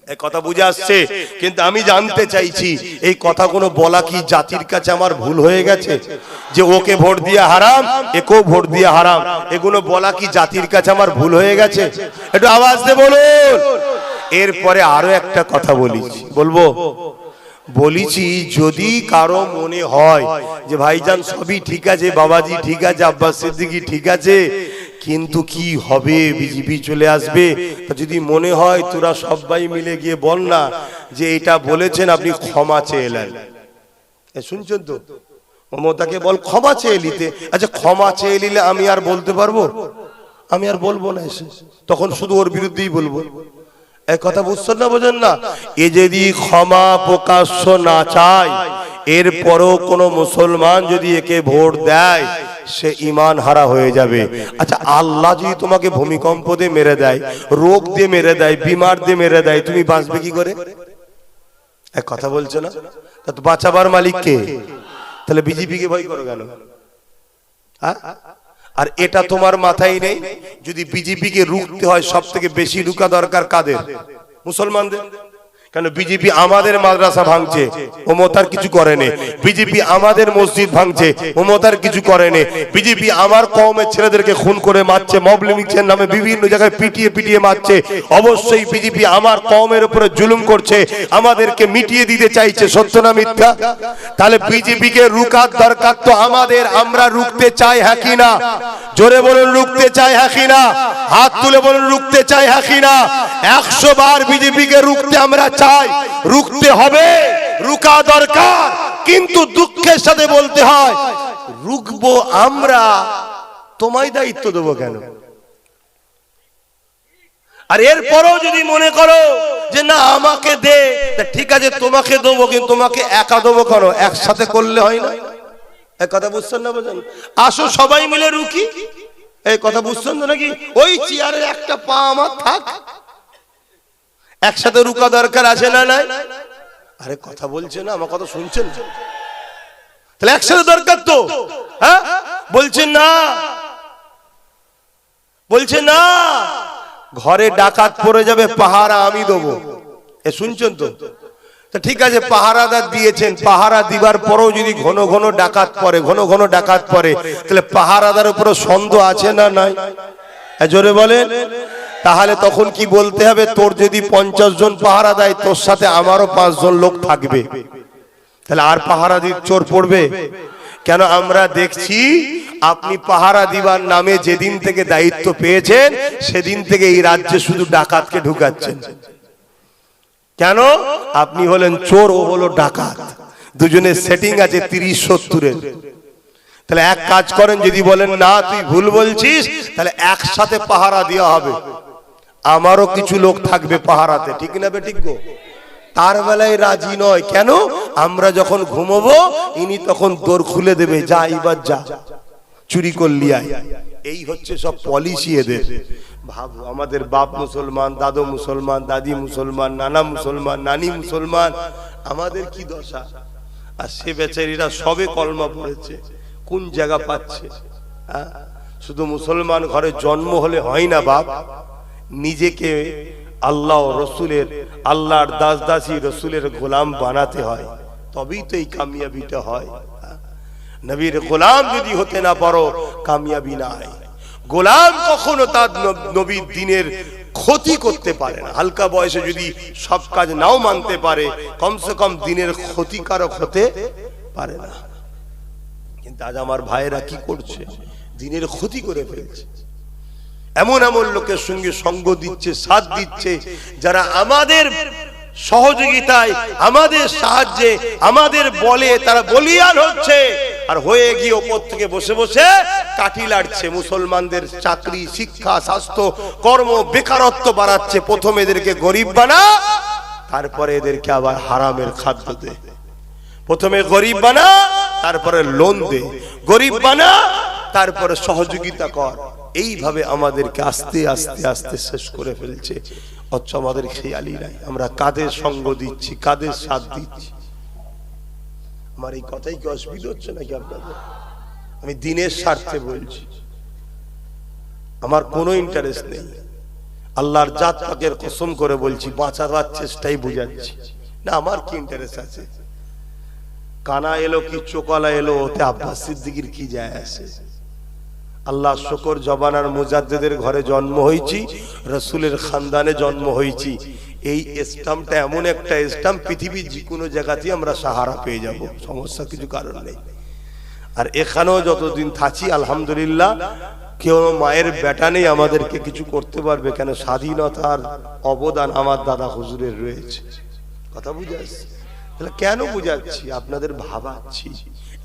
এই কথা বুঝে আসছে? কিন্তু আমি জানতে চাইছি এই কথাগুলো বলা কি জাতির কাছে আমার ভুল হয়ে গেছে? যে ওকে ভোট দিয়ে হারাম, একেও ভোট দিয়ে হারাম, এগুলো বলা কি জাতির কাছে আমার ভুল হয়ে গেছে? একটু আওয়াজ দিয়ে বলুন। এরপরে আরো একটা কথা বলবো, বলেছি যদি কারো মনে হয় যে ভাইজান সবই ঠিক আছে, বাবাজি ঠিক আছে, আব্বাস সিদ্দিকী ঠিক আছে, কিন্তু কি হবে, বিজেপি চলে আসবে, তা যদি মনে হয় তোরা সবাই মিলে গিয়ে বল না যে এটা বলেছেন আপনি ক্ষমা চেয়ে এলেন। শুনছেন তো? মমতাকে বল ক্ষমা চেয়ে নিতে। আচ্ছা ক্ষমা চেয়ে নিলে আমি আর বলতে পারবো? আমি আর বলবো না, এসে তখন শুধু ওর বিরুদ্ধেই বলবো। এক কথা বুঝছেন না? বোঝেন না? এ যদি ক্ষমা প্রকাশ্য না চায়, এরপরও কোন মুসলমান যদি একে ভোট দেয় সে ইমান হারা হয়ে যাবে। আচ্ছা আল্লাহ যদি তোমাকে ভূমিকম্প দিয়ে মেরে দেয়, রোগ দিয়ে মেরে দেয়, বিমার দিয়ে মেরে দেয়, তুমি বাঁচবে কি করে? এক কথা বলছো না? তা তো বাঁচাবার মালিক কে? তাহলে বিজেপিকে ভয় করো কেন? আর এটা তোমার মাথায় নেই? যদি বিজেপিকে রুখতে হয় সব থেকে বেশি রুকা দরকার কাদের? মুসলমানদের। কেন বিজেপি আমাদের মাদ্রাসা ভাঙছে, মমতার কিছু করেনি। বিজেপি আমাদের মসজিদ ভাঙছে, মমতার কিছু করেনি। বিজেপি আমার কওমের ছেলেদেরকে খুন করে মারছে, মবলিমিক্সের নামে বিভিন্ন জায়গায় পিটিয়ে পিটিয়ে মারছে। অবশ্যই বিজেপি আমার কওমের উপরে জুলুম করছে, আমাদেরকে মিটিয়ে দিতে চাইছে। সত্য না মিথ্যা? তাহলে বিজেপিকে রুকার দরকার তো আমাদের। আমরা রুখতে চাই হ্যাঁ কি না? জোরে বলুন রুখতে চাই হ্যাঁ কি না? হাত তুলে বলুন রুখতে চাই হ্যাঁ কি না? 100 বার বিজেপিকে রুখতে আমরা চাই, রুখতে হবে, রুকা দরকার। কিন্তু দুঃখের সাথে বলতে হয় রুখবো আমরা, তোমায় দায়িত্ব দেবো কেন? আর এরপরও যদি মনে করো যে না আমাকে দে, ঠিক আছে তোমাকে দেবো, কিন্তু তোমাকে একা দেবো কেন? একসাথে করলে হয় না? এক কথা বুঝছেন না? বোঝেন? আসো সবাই মিলে রুখি। এই কথা বুঝছেন তো নাকি? ওই চেয়ারের একটা পা আমার থাক, একসাথে রুকা দরকার আছে না নাই? আরে কথা বলছে না, আমার কথা শুনছেন? তাহলে একসাথে দরকার তো, হ্যাঁ? বলছেন না, বলছে না ঘরে ডাকাত পড়ে যাবে, পাহারা আমি দেবো। এ শুনছেন তো? ঠিক আছে পাহারাদার দিয়েছেন, পাহারা দিবার পরেও যদি ঘন ঘন ডাকাত পড়ে, ঘন ঘন ডাকাত পড়ে, তাহলে পাহারাদার উপরে সন্দেহ আছে না নাই? জোরে বলেন। তাহলে তখন কি বলতে হবে? তোর যদি 50 জন পাহারা দেয়, তোর সাথে আমারও 5 জন লোক থাকবে। তাহলে আর পাহারা দিতে চোর পড়বে কেন? আমরা দেখছি আপনি পাহারা দিবার নামে যেদিন থেকে দায়িত্ব পেয়েছেন সেদিন থেকে এই রাজ্যে শুধু ডাকাতকে ঢুকাচ্ছেন। কেন? আপনি হলেন চোর, ও হলো ডাকাত, দুজনের সেটিং আছে 30-70-এর। তাহলে এক কাজ করেন, যদি বলেন না তুই ভুল বলছিস, তাহলে একসাথে পাহারা দেওয়া হবে, আমারও কিছু লোক থাকবে পাহারাতে। ঠিক না বে? ঠিক গো? তার বেলায় রাজি নয়। কেন? আমরা যখন ঘুমোবো ইনি তখন দোর খুলে দেবে, যা এবার যা, চুরি করলি আয়। এই হচ্ছে সব পলিসি এদের। ভাবো, আমাদের বাপ মুসলমান, দাদু মুসলমান, দাদি মুসলমান, নানা মুসলমান, নানি মুসলমান, আমাদের কি দশা। আর সে বেচারীরা সবে কলমা পড়েছে, কোন জায়গা পাচ্ছে? শুধু মুসলমান ঘরে জন্ম হলে হয় না বাপ, নিজেকে আল্লাহ রসুলের, আল্লাহর দাস দাসী রসুলের গোলাম বানাতে হয়, তবেই তো এই কামিয়াবিটা হয়। নবীর গোলাম যদি হতে না পারো, কামিয়াবি নাই। গোলাম কখনো তার নবীর দ্বীনের ক্ষতি করতে পারে না। হালকা বয়সে যদি সব কাজ নাও মানতে পারে, কমসে কম দ্বীনের ক্ষতিকারক হতে পারে না। কিন্তু আজ আমার ভাইয়েরা কি করছে? দ্বীনের ক্ষতি করে ফেলছে। এমন এমন লোকের সঙ্গে সঙ্গ দিচ্ছে, সাথ দিচ্ছে, যারা আমাদের সহযোগিতায়, আমাদের সাহায্যে, আমাদের বলে তারা বলিয়ান হচ্ছে, আর হয়ে গিয়ে ওপর থেকে বসে বসে কাঠি লাড়ছে। মুসলমানদের চাকরি, শিক্ষা, স্বাস্থ্য, কর্ম, বেকারত্ব বাড়াচ্ছে। প্রথমে এদেরকে গরিব বানা, তারপরে এদেরকে আবার হারামের খাদ্য দে। প্রথমে গরিব বানা, তারপরে লোন দে, গরিব বানা, তারপরে সহযোগিতা কর। এইভাবে আমাদেরকে আস্তে আস্তে আস্তে শেষ করে ফেলছে। অথচ আমাদের খেয়ালই নাই আমরা কাদের সঙ্গ দিচ্ছি, কাদের সাথ দিচ্ছি। আমার এই কথাই কি অসুবিধা হচ্ছে নাকি আপনাদের? আমি দ্বীনের স্বার্থে বলছি, আমার কোনো ইন্টারেস্ট নেই। আল্লাহর জাত পাকের কসম করে বলছি, বাঁচাবার চেষ্টাই বুঝাচ্ছি না। আমার কি ইন্টারেস্ট আছে? কানা এলো কি চোকালা এলো, ওতে আব্বাস সিদ্দিকীর কি যায় আসে? আল্লাহ শুকর, জবানার মুজাদ্দিদের ঘরে জন্ম হয়েছি, রসুলের খানদানে জন্ম হয়েছি। এই স্টাম্পটা এমন একটা স্টাম্প, পৃথিবীর যে কোনো জায়গাতেই আমরা সাহারা পেয়ে যাব, সমস্যা কিছু কারণ নেই। আর এখানেও যতদিন থাকি আলহামদুলিল্লাহ, কেউ মায়ের বেটা নেই আমাদেরকে কিছু করতে পারবে। কেন? স্বাধীনতার অবদান আমার দাদা হুজুরের রয়েছে। কথা বুঝে আসছে? তাহলে কেন বুঝাচ্ছি? আপনাদের ভাবাচ্ছি।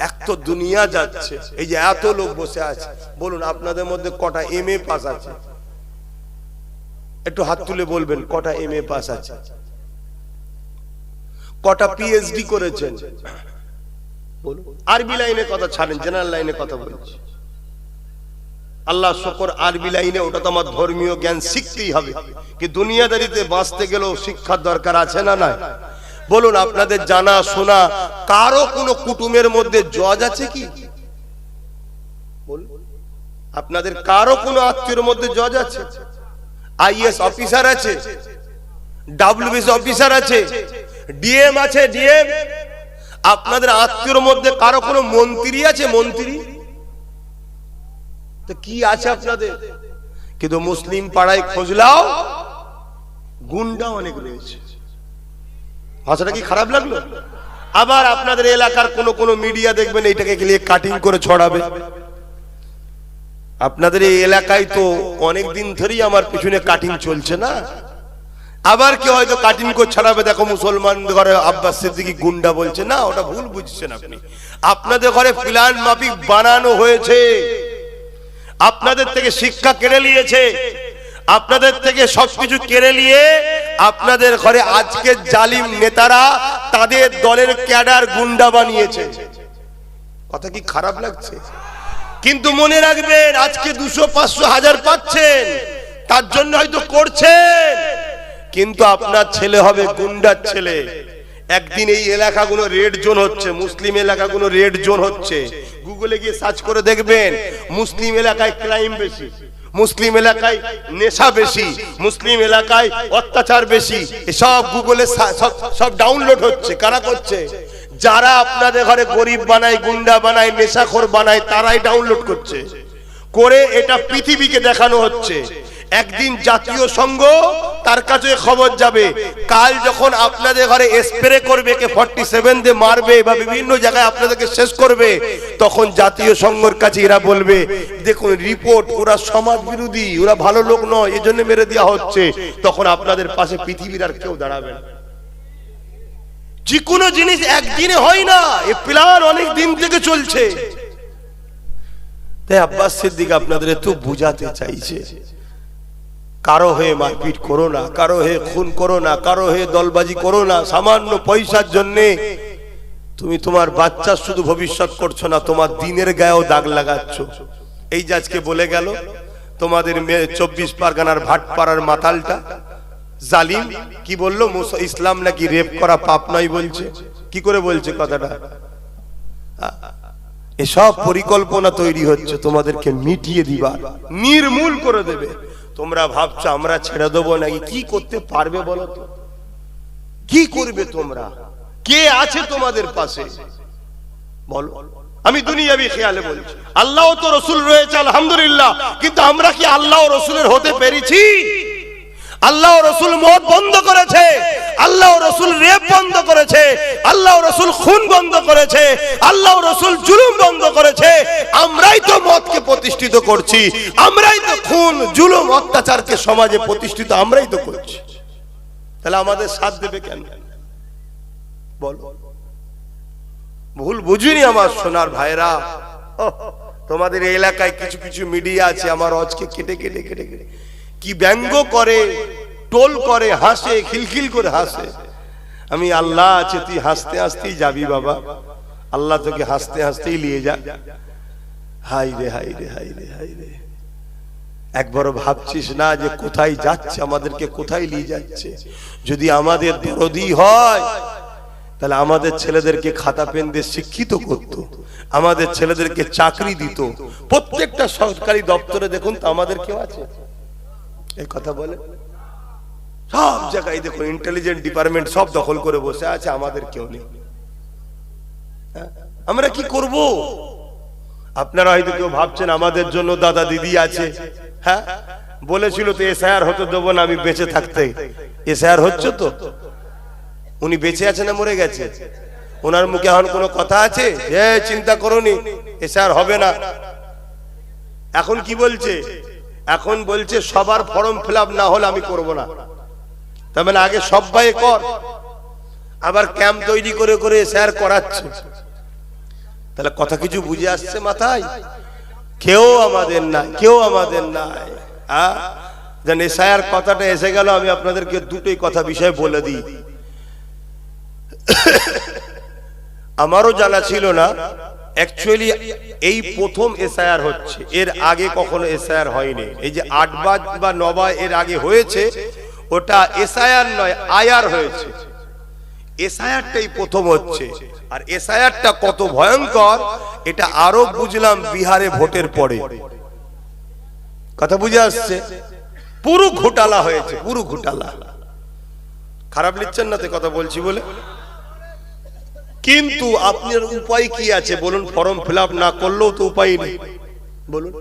এক তো দুনিয়া যাচ্ছে, এই যে এত লোক বসে আছে, বলুন আপনাদের মধ্যে কটা MA পাস আছে? একটু হাত তুলে বলবেন কটা MA পাস আছে, কটা PhD করেছেন? বলুন। আরবি লাইনে কথা ছাড়েন, জেনারেল লাইনে কথা বলছি। আল্লাহ শুকর, আরবি লাইনে ওটা তো আমার ধর্মীয় জ্ঞান শিখতেই হবে, কি দুনিয়াদারিতে বাঁচতে গেলেও শিক্ষার দরকার আছে না নাই? বলুন, আপনাদের জানা শোনা কারো কোনো কুটুমের মধ্যে জজ আছে কি? বলুন, আপনাদের কারো কোনো আত্মীয়ের মধ্যে জজ আছে? IAS অফিসার আছে, WBC অফিসার আছে, DM আছে, DM। আপনাদের আত্মীয়ের মধ্যে কারো কোনো মন্ত্রী আছে? মন্ত্রী তো কি আছে আপনাদের? কিন্তু মুসলিম পাড়ায় খোঁজলাও গুন্ডা অনেক রয়েছে। ভাষাটা কি খারাপ লাগলো? আবার আপনাদের এলাকার কোন মিডিয়া দেখবেন এইটাকে গিয়ে কাটিং করে ছড়াবে। আপনাদের এই এলাকায় তো অনেক দিন ধরেই আমার পিছনে কাটিং চলছে না? আবার কেউ হয়তো কাটিং করে ছড়াবে, দেখো মুসলমান ঘরে আব্বাস সিদ্দিকী গুন্ডা বলছে। না, ওটা ভুল বুঝছেন আপনি। আপনাদের ঘরে প্ল্যান মাফিক বানানো হয়েছে, আপনাদের থেকে শিক্ষা কেড়ে নিয়েছে, আপনাদের থেকে সবকিছু কেড়ে নিয়ে আপনাদের ঘরে আজকে জালিম নেতারা তাদের দলের ক্যাডার গুন্ডা বানিয়েছে। কথা কি খারাপ লাগছে? কিন্তু মনে রাখবেন, আজকে 200, 500, 1000 পাচ্ছেন, তার জন্য হয়তো করছেন, কিন্তু আপনার ছেলে হবে গুন্ডার ছেলে। একদিন এই এলাকাগুলো রেড জোন হচ্ছে, মুসলিম এলাকাগুলো রেড জোন হচ্ছে। গুগলে গিয়ে সার্চ করে দেখবেন, মুসলিম এলাকায় ক্রাইম বেশি, মুসলিম এলাকায় নেশা বেশি, মুসলিম এলাকায় অত্যাচার বেশি। এসব গুগলে সব ডাউনলোড হচ্ছে। কারা করছে? যারা আপনাদের ঘরে গরিব বানায়, গুন্ডা বানায়, নেশাখোর বানায়, তারাই ডাউনলোড করছে। করে এটা পৃথিবীকে দেখানো হচ্ছে। একদিন জাতীয় সংঘ তার কাছে খবর যাবে, কাল যখন আপনাদের ঘরে স্প্রে করবে, AK-47 দিয়ে মারবে বা বিভিন্ন জায়গায় আপনাদেরকে শেষ করবে, তখন জাতীয় সংঘের কাছে এরা বলবে, দেখুন রিপোর্ট, ওরা সমাজ বিরোধী, ওরা ভালো লোক নয়, এজন্য মেরে দেওয়া হচ্ছে। তখন আপনাদের পাশে পৃথিবীর আর কেউ দাঁড়াবে না। যে কোনো জিনিস একদিনে হয় না, এই প্ল্যান অনেক দিন থেকে চলছে। তাই আব্বাস সিদ্দিক আপনাদের একটু বুঝাতে চাইছে, কারো হয়ে মারপিট করো না, কারো হয়ে খুন করো না, কারো হয়ে দলবাজি করো না। সামান্য পয়সার জন্যে তুমি তোমার বাচ্চার শুধু ভবিষ্যৎ করছো না, তোমার দিনের গায়েও দাগ লাগাচ্ছ। এই যে আজকে বলে গেল তোমাদের 24 পরগনার ভাটপাড়ার মাতালটা জালিম কি বললো, ইসলাম নাকি রেপ করা পাপ নয় বলছে। কি করে বলছে কথাটা? এসব পরিকল্পনা তৈরি হচ্ছে তোমাদেরকে মিটিয়ে দিবার, নির্মূল করে দেবে। তোমরা ভাবছো আমরা ছেড়ে দেবো নাকি? কি করতে পারবে বলো তো? কি করবে তোমরা? কে আছে তোমাদের পাশে বলো? আমি দুনিয়াবি খেয়ালে বলছি, আল্লাহ তো রসুল রয়েছে আলহামদুলিল্লাহ, কিন্তু আমরা কি আল্লাহ রসুলের হতে পেরেছি? আল্লাহ রসুল মদ বন্ধ করেছে, আল্লাহ রসুল রেপ বন্ধ করেছে, আল্লাহ রসুল খুন বন্ধ করেছে, আল্লাহ রসুল জুলুম বন্ধ করেছে। আমরাই তো মদকে প্রতিষ্ঠিত করছি, আমরাই তো খুন জুলুম অত্যাচারকে সমাজে প্রতিষ্ঠিত আমরাই তো করছি। তাহলে আমাদের সাথ দেবে কেন বল? ভুল বুঝিনি আমার সোনার ভাইরা। তোমাদের এলাকায় কিছু কিছু মিডিয়া আছে আমার আজকে কেটে কেটে কেটে কেটে কি ব্যঙ্গ করে, টোল করে, হাসে, খিলখিল করে হাসে। আমি আল্লাহ আছে, তুই হাসতে হাসতেই যাবি বাবা, আল্লাহ তোকে হাসতে হাসতেই নিয়ে যা। হাই রে হাই রে হাই রে হাই রে, একবারও ভাবছিস না যে কোথায় যাচ্ছে, আমাদেরকে কোথায় নিয়ে যাচ্ছে? যদি আমাদের দরদি হয় তাহলে আমাদের ছেলেদেরকে খাতা পেন দিয়ে শিক্ষিত করত, আমাদের ছেলেদেরকে চাকরি দিত। প্রত্যেকটা সরকারি দপ্তরে দেখুন তো আমাদের কেউ আছে এই কথা বলে? সব জায়গায় দেখুন ইন্টেলিজেন্ট ডিপার্টমেন্ট সব দখল করে বসে আছে, আমাদের কেউ নেই। আমরা কি করব? আপনারা হয়তো কেউ ভাবছেন আমাদের জন্য দাদা দিদি আছে। হ্যাঁ বলেছিল তো এসআইআর হতে দেবো না আমি বেঁচে থাকতে। এসআইআর হচ্ছে তো? উনি বেঁচে আছে না মরে গেছে? ওনার মুখে এখন কোনো কথা আছে যে চিন্তা করোনি এসআইআর হবে না? এখন কি বলছে? এখন বলছে সবার ফর্ম ফিল আপ না হলে আমি করব না। তার মানে আগে সবাই কর, আবার ক্যাম্প তৈরি করে করে এসআইআর করাচ্ছে। তাহলে কথা কিছু বুঝে আসছে মাথায়? কেউ আমাদের নাই, কেউ আমাদের নাই। যেন এসআইআর কথাটা এসে গেল, আমি আপনাদেরকে দুটোই কথা বিষয় বলে দিই। আমারও জানা ছিল না, অ্যাকচুয়ালি এই প্রথম এসআইআর হচ্ছে, এর আগে কখনো এসআইআর হয়নি। এই যে 8 বা 9 এর আগে হয়েছে, ওটা এসআইআর নয় আইআর হয়েছে। এসআইআরটাই প্রথম হচ্ছে। আর এসআইআরটা কত ভয়ঙ্কর এটা আরো বুঝলাম বিহারে ভোটের পরে। কথা বুঝে আসছে? পুরো ঘোটালা হয়েছে, পুরো ঘোটালা। খারাপ লিখছেন না তো কথা বলছি বলে? কিন্তু আপনার উপায় কি আছে বলুন? ফর্ম ফিল আপ না করলেও তো উপায় নেই বলুন।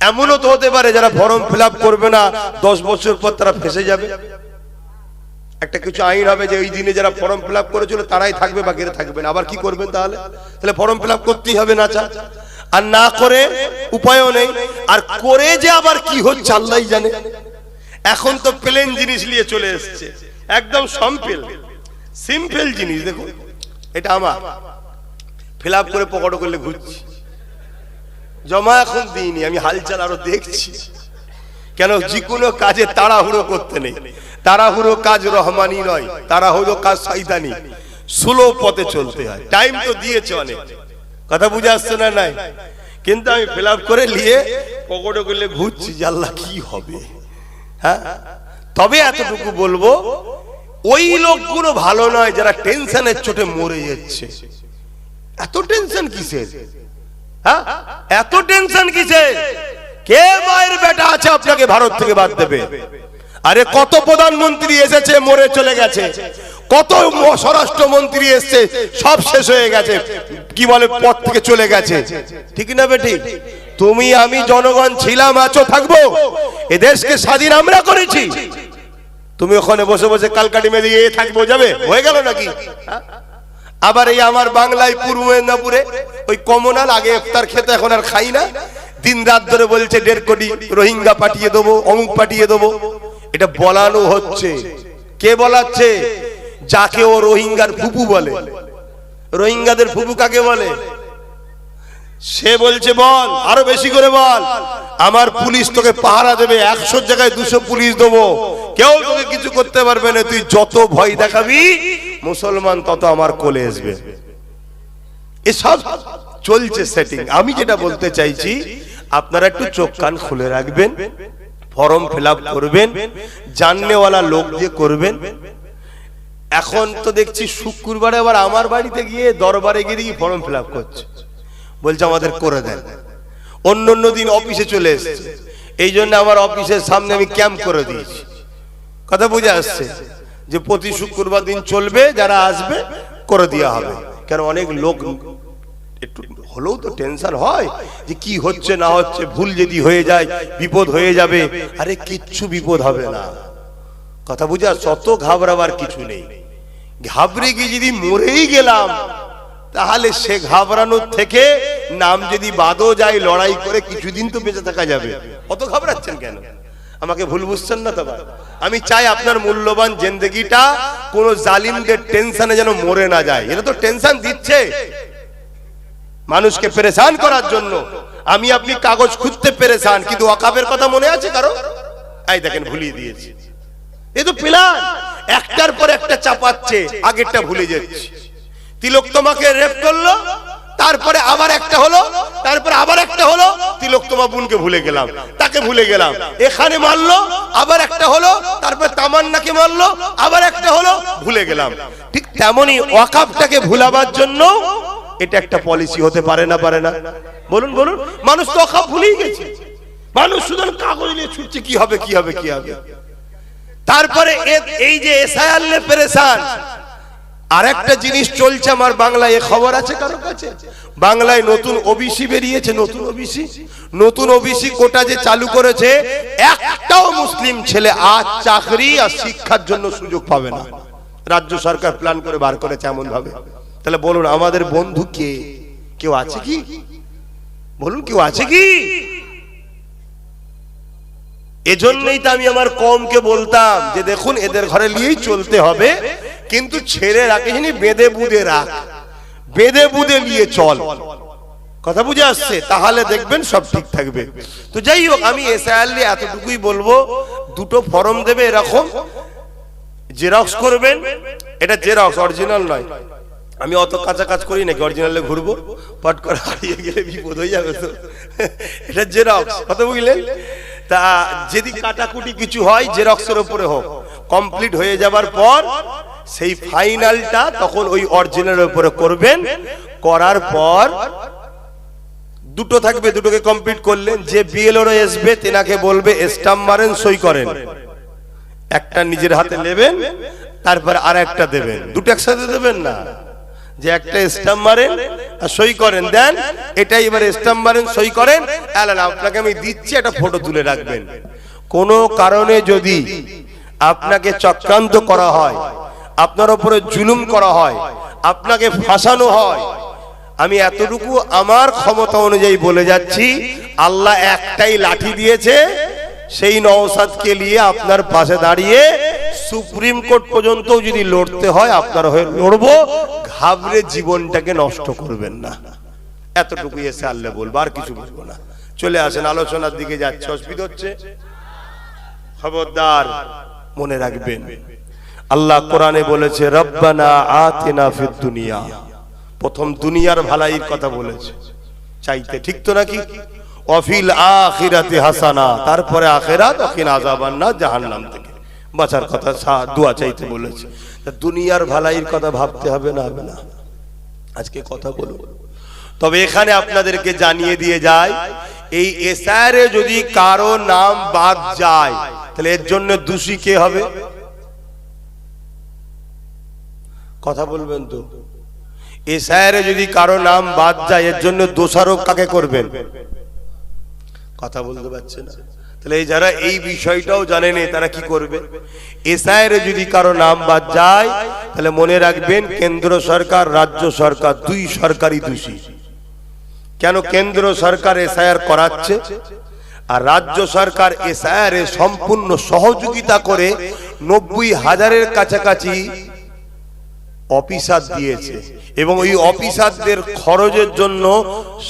এমনও তো হতে পারে যারা ফর্ম ফিল আপ করবে না 10 বছর পর তারা ফেসে যাবে। একটা কিছু আইন হবে যে ওই দিনে যারা ফর্ম ফিল আপ করেছিল তারাই থাকবে, বাকিরা থাকবে না। আবার কি করবেন তাহলে? তাহলে ফর্ম ফিল আপ করতেই হবে না চা, আর না করে উপায়ও নেই। আর করে যে আবার কি হচ্ছে আল্লাহই জানে। এখন তো প্লেন জিনিস নিয়ে চলে এসছে, একদম সিম্পল জিনিস। দেখুন এটা আমার ফিল আপ করে পকেটে করলে ঘুরছি, জমা এখন দিইনি, আমি হালচাল আরো দেখছি। কেন? যে কোনো কাজে তাড়াহুড়ো করতে নেই। তাড়াহুড়ো কাজ রহমানি নয়, তাড়াহুড়ো কাজ শয়তানি। স্লো পথে চলতে হয়। টাইম তো দিয়েছে অনেক, কথা বুঝে আসছে না? নাই, কিন্তু আমি ফিল আপ করে নিয়ে পকেটে করলে ঘুরছি যে আল্লাহ কি হবে। হ্যাঁ, তবে এতটুকু বলবো, ওই লোকগুলো ভালো নয় যারা টেনশনের চোটে মরে যাচ্ছে। এত টেনশন কিসের? হ্যাঁ, এত টেনশন কিসের? কে মায়ের বেটা আছে আপনাকে ভারত থেকে বাদ দেবে? আরে কত প্রধানমন্ত্রী এসেছে মরে চলে গেছে, কত স্বরাষ্ট্রমন্ত্রী এসেছে সব শেষ হয়ে গেছে, কি বলে পদ থেকে চলে গেছে। ঠিক না বেটি? তুমি আমি জনগণ ছিলাম, আছো, থাকবো। এ দেশকে স্বাধীন আমরা করেছি। তুমি ওখানে বসে বসে কালকাটি মেয়ে দিয়ে থাকবো, যাবে? হয়ে গেল নাকি? আবার এই আমার বাংলায় পূর্ব মেদিনীপুরে ওই কমনাল, আগে ইফতার খেতে এখন আর খাই না, দিন রাত ধরে বলছে 1.5 কোটি রোহিঙ্গা পাঠিয়ে দেবো, অমুক পাঠিয়ে দেবো। এটা বলানো হচ্ছে। কে বলাচ্ছে? যাকে ও রোহিঙ্গার ফুপু বলে। রোহিঙ্গাদের ফুপু কাকে বলে? সে বলছে বল, আরো বেশি করে বল, আমার পুলিশ তোকে পাহারা দেবে, 100 জায়গায় 200 পুলিশ দেবো, কেউ তোকে কিছু করতে পারবে না, তুই যত ভয় দেখাবি মুসলমান তত আমার কোলে আসবে। এসব চলছে সেটিং। আমি যেটা বলতে চাইছি, আপনারা একটু চোখ কান খুলে রাখবেন, ফর্ম ফিল আপ করবেন, জাননেওয়ালা লোক দিয়ে করবেন। এখন তো দেখছি শুক্রবারে আবার আমার বাড়িতে গিয়ে দরবারে গিয়ে ফর্ম ফিল আপ করছে, বলছে আমাদের করে দেন। অন্য অন্য দিন অফিসে চলে এসছে, এই জন্য আমার অফিসের সামনে আমি ক্যাম্প করে দিয়েছি। কথা বুঝে আসছে যে প্রতি শুক্রবার দিন চলবে, যারা আসবে করে দেওয়া হবে। কারণ অনেক লোক একটু হলেও তো টেনশন হয় যে কি হচ্ছে না হচ্ছে, ভুল যদি হয়ে যায় বিপদ হয়ে যাবে। আরে কিচ্ছু বিপদ হবে না, কথা বুঝা, শত ঘাবড়াবার কিছু নেই। ঘাবড়ে গিয়ে যদি মরেই গেলাম, তাহলে সে ঘাবড়ানোর থেকে নাম যদি বাদও যায়, লড়াই করে কিছুদিন তো বেঁচে থাকা যাবে। অত ঘাবড়াচ্ছেন কেন? আমাকে ভুল বুঝছেন না তো? আমি চাই আপনার মূল্যবান জিন্দেগিটা কোন জালিমদের টেনশনে যেন মরে না যায়। এটা তো টেনশন দিচ্ছে মানুষকে পেরেশান করার জন্য। আমি আপনি কাগজ খুঁজতে পেরেশান, কিন্তু ওয়াকাফের কথা মনে আছে কারো? এই দেখেন ভুলিয়ে দিয়েছি। এ তো প্ল্যান, একটার পর একটা চাপাচ্ছে, আগেরটা ভুলে যাচ্ছে। তিলক তোমাকে রেপ করলো, তারপরে আবার একটা হলো, তারপরে আবার একটা হলো, তিলক তোমার বোনকে ভুলে গেলাম, তাকে ভুলে গেলাম। এখানে মারলো, আবার একটা হলো, তারপরে তামান্নাকে মারলো, আবার একটা হলো, ভুলে গেলাম। ঠিক তেমনি ওয়াকাফটাকে ভুলাবার জন্য এটা একটা পলিসি হতে পারে না? পারে না? বলুন বলুন। মানুষ তো ওয়াকাফ ভুলেই গেছে, মানুষ শুধু কাগজ নিয়ে ছুটছে, কি হবে কি হবে কি হবে। তারপরে এই যে এসআইআর নিয়ে পেরেশান। আর একটা জিনিস চলছে আমার বাংলায়, খবর আছে কারো কাছে? বাংলায় নতুন ওবিসি বেরিয়েছে, নতুন ওবিসি কোটা যে চালু করেছে, একটাও মুসলিম ছেলে আজ চাকরি আর শিক্ষার জন্য সুযোগ পাবে না। রাজ্য সরকার প্ল্যান করে বার করেছে এমন ভাবে। তাহলে বলুন আমাদের বন্ধু কে? কেউ আছে কি? বলুন কেউ আছে কি? এজন্যই তো আমি আমার কমকে বলতাম যে দেখুন এদের ঘরে নিয়েই চলতে হবে, কিন্তু ছেড়ে রাখিসনি, বেঁধে বুঁধে রাখ, বেঁধে বুঁধে নিয়ে চল। কথা বুঝে আসছে? তাহলে দেখবেন সব ঠিক থাকবে। তো যাই হোক, আমি এসআইআর এতটুকুই বলবো, দুটো ফর্ম দেবে এরকম, জেরক্স করবেন। এটা জেরক্স, অরিজিনাল নয়। আমি অত কাঁচা কাজ করি নাকি অরিজিনালে ঘুরবো, পট করে হারিয়ে গেলে বিপদ হয়ে যাবে তো। এটা জেরক্স, কথা বুঝলেন? তা যদি কাটাকুটি কিছু হয় জেরক্সের উপরে হোক, কমপ্লিট হয়ে যাবার পর সেই ফাইনালটা তখন ওই অরিজিনালের উপরে করবেন। করার পর দুটো থাকবে, দুটোকে কমপ্লিট করলেন। যে বিএলও আসবে তেনাকে বলবে স্টাম্প মারেন, সই করেন। একটা নিজের হাতে নেবেন, তারপর আর একটা দেবেন। দুটো একসাথে দেবেন না, যে একটা স্টাম্প মারেন আর সই করেন, দেন এটাই এবার স্টাম্প মারেন, সই করেন, আপনাকে আমি দিচ্ছি, একটা ফটো তুলে রাখবেন। কোনো কারণে যদি আপনাকে চক্রান্ত করা হয়, আপনার উপরে জুলুম করা হয়, আপনাকে ফাঁসানো হয়, আমি এতটুকু আমার ক্ষমতা অনুযায়ী বলে যাচ্ছি, আল্লাহ একটাই লাঠি দিয়েছে, সেই নওশাদকে নিয়ে আপনার পাশে দাঁড়িয়ে সুপ্রিম কোর্ট পর্যন্ত যদি লড়তে হয় আপনার হয়ে লড়বো। ঘাবড়ে জীবনটাকে নষ্ট করবেন না, এতটুকুই এসে আল্লাহ বলবো, আর কিছু বলবো না। চলে আসেন, আলোচনার দিকে যাচ্ছে, অসুবিধা হচ্ছে? খবরদার মনে রাখবেন, আল্লাহ কোরআনে বলেছে রব্বানা আতিনা ফিদ দুনিয়া, প্রথম দুনিয়ার ভালাইয়ের কথা বলেছে চাইতে, ঠিক তো নাকি? ওয়াফিল আখিরাতি হাসানা, তারপরে আখিরাত, ওয়াকিনা আযাবান্নার, জাহান্নাম থেকে বাঁচার কথা দোয়া চাইতে বলেছে। তা দুনিয়ার ভালাইয়ের কথা ভাবতে হবে না? হবে না? আজকে কথা বলবো। তবে এখানে আপনাদেরকে জানিয়ে দিয়ে যায়, এই এসআইআরে যদি কারো নাম বাদ যায় তাহলে এর জন্য দোষী কে হবে? কথা বলবেন তো? এসআইআরে যদি কারো নাম বাদ যায়, এর জন্য দোষারোপ কাকে করবেন? কথা বলতে পারছে না? তাহলে যারা এই বিষয়টাও জানেন তারা কি করবে? এসআইআরে যদি কারো নাম বাদ যায় তাহলে মনে রাখবেন কেন্দ্র সরকার, রাজ্য সরকার, দুই সরকারই দোষী। কেন? কেন্দ্র সরকার এসআইআর করাচ্ছে আর রাজ্য সরকার এসআইআর এ সম্পূর্ণ সহযোগিতা করে 90,000-এর কাছাকাছি অফিসার দিয়েছে এবং ওই অফিসারদের খরচের জন্য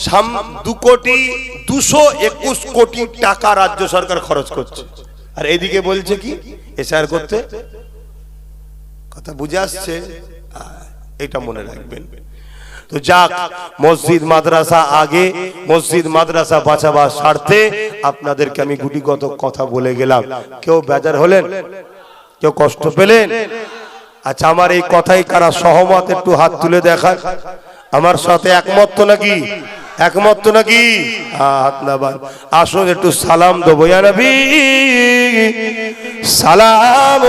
2,221 কোটি টাকা রাজ্য সরকার খরচ করছে। আর এদিকে বলছে কি এসআর করতে। কথা বুঝে আসছে? এটা মনে রাখবেন। তো যাক, মসজিদ মাদ্রাসা আগে, মসজিদ মাদ্রাসা বাঁচাবার স্বার্থে আপনাদেরকে আমি গুটিগত কথা বলে গেলাম। কেউ বেজার হলেন? কেউ কষ্ট পেলেন? আচ্ছা, আমার এই কথাই কারা সহমত একটু হাত তুলে দেখান। আমার সাথে একমত তো নাকি? একমত তো নাকি? হাত নামান। আসুন একটু সালাম দেবো। ইয়া নবী সালাম।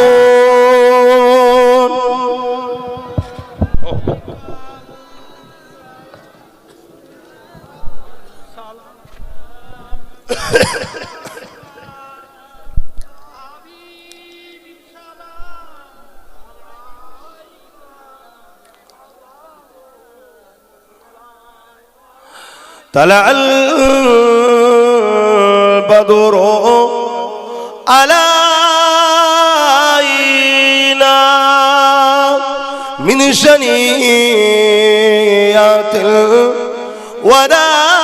طلع البدر علينا من شنيات الوداع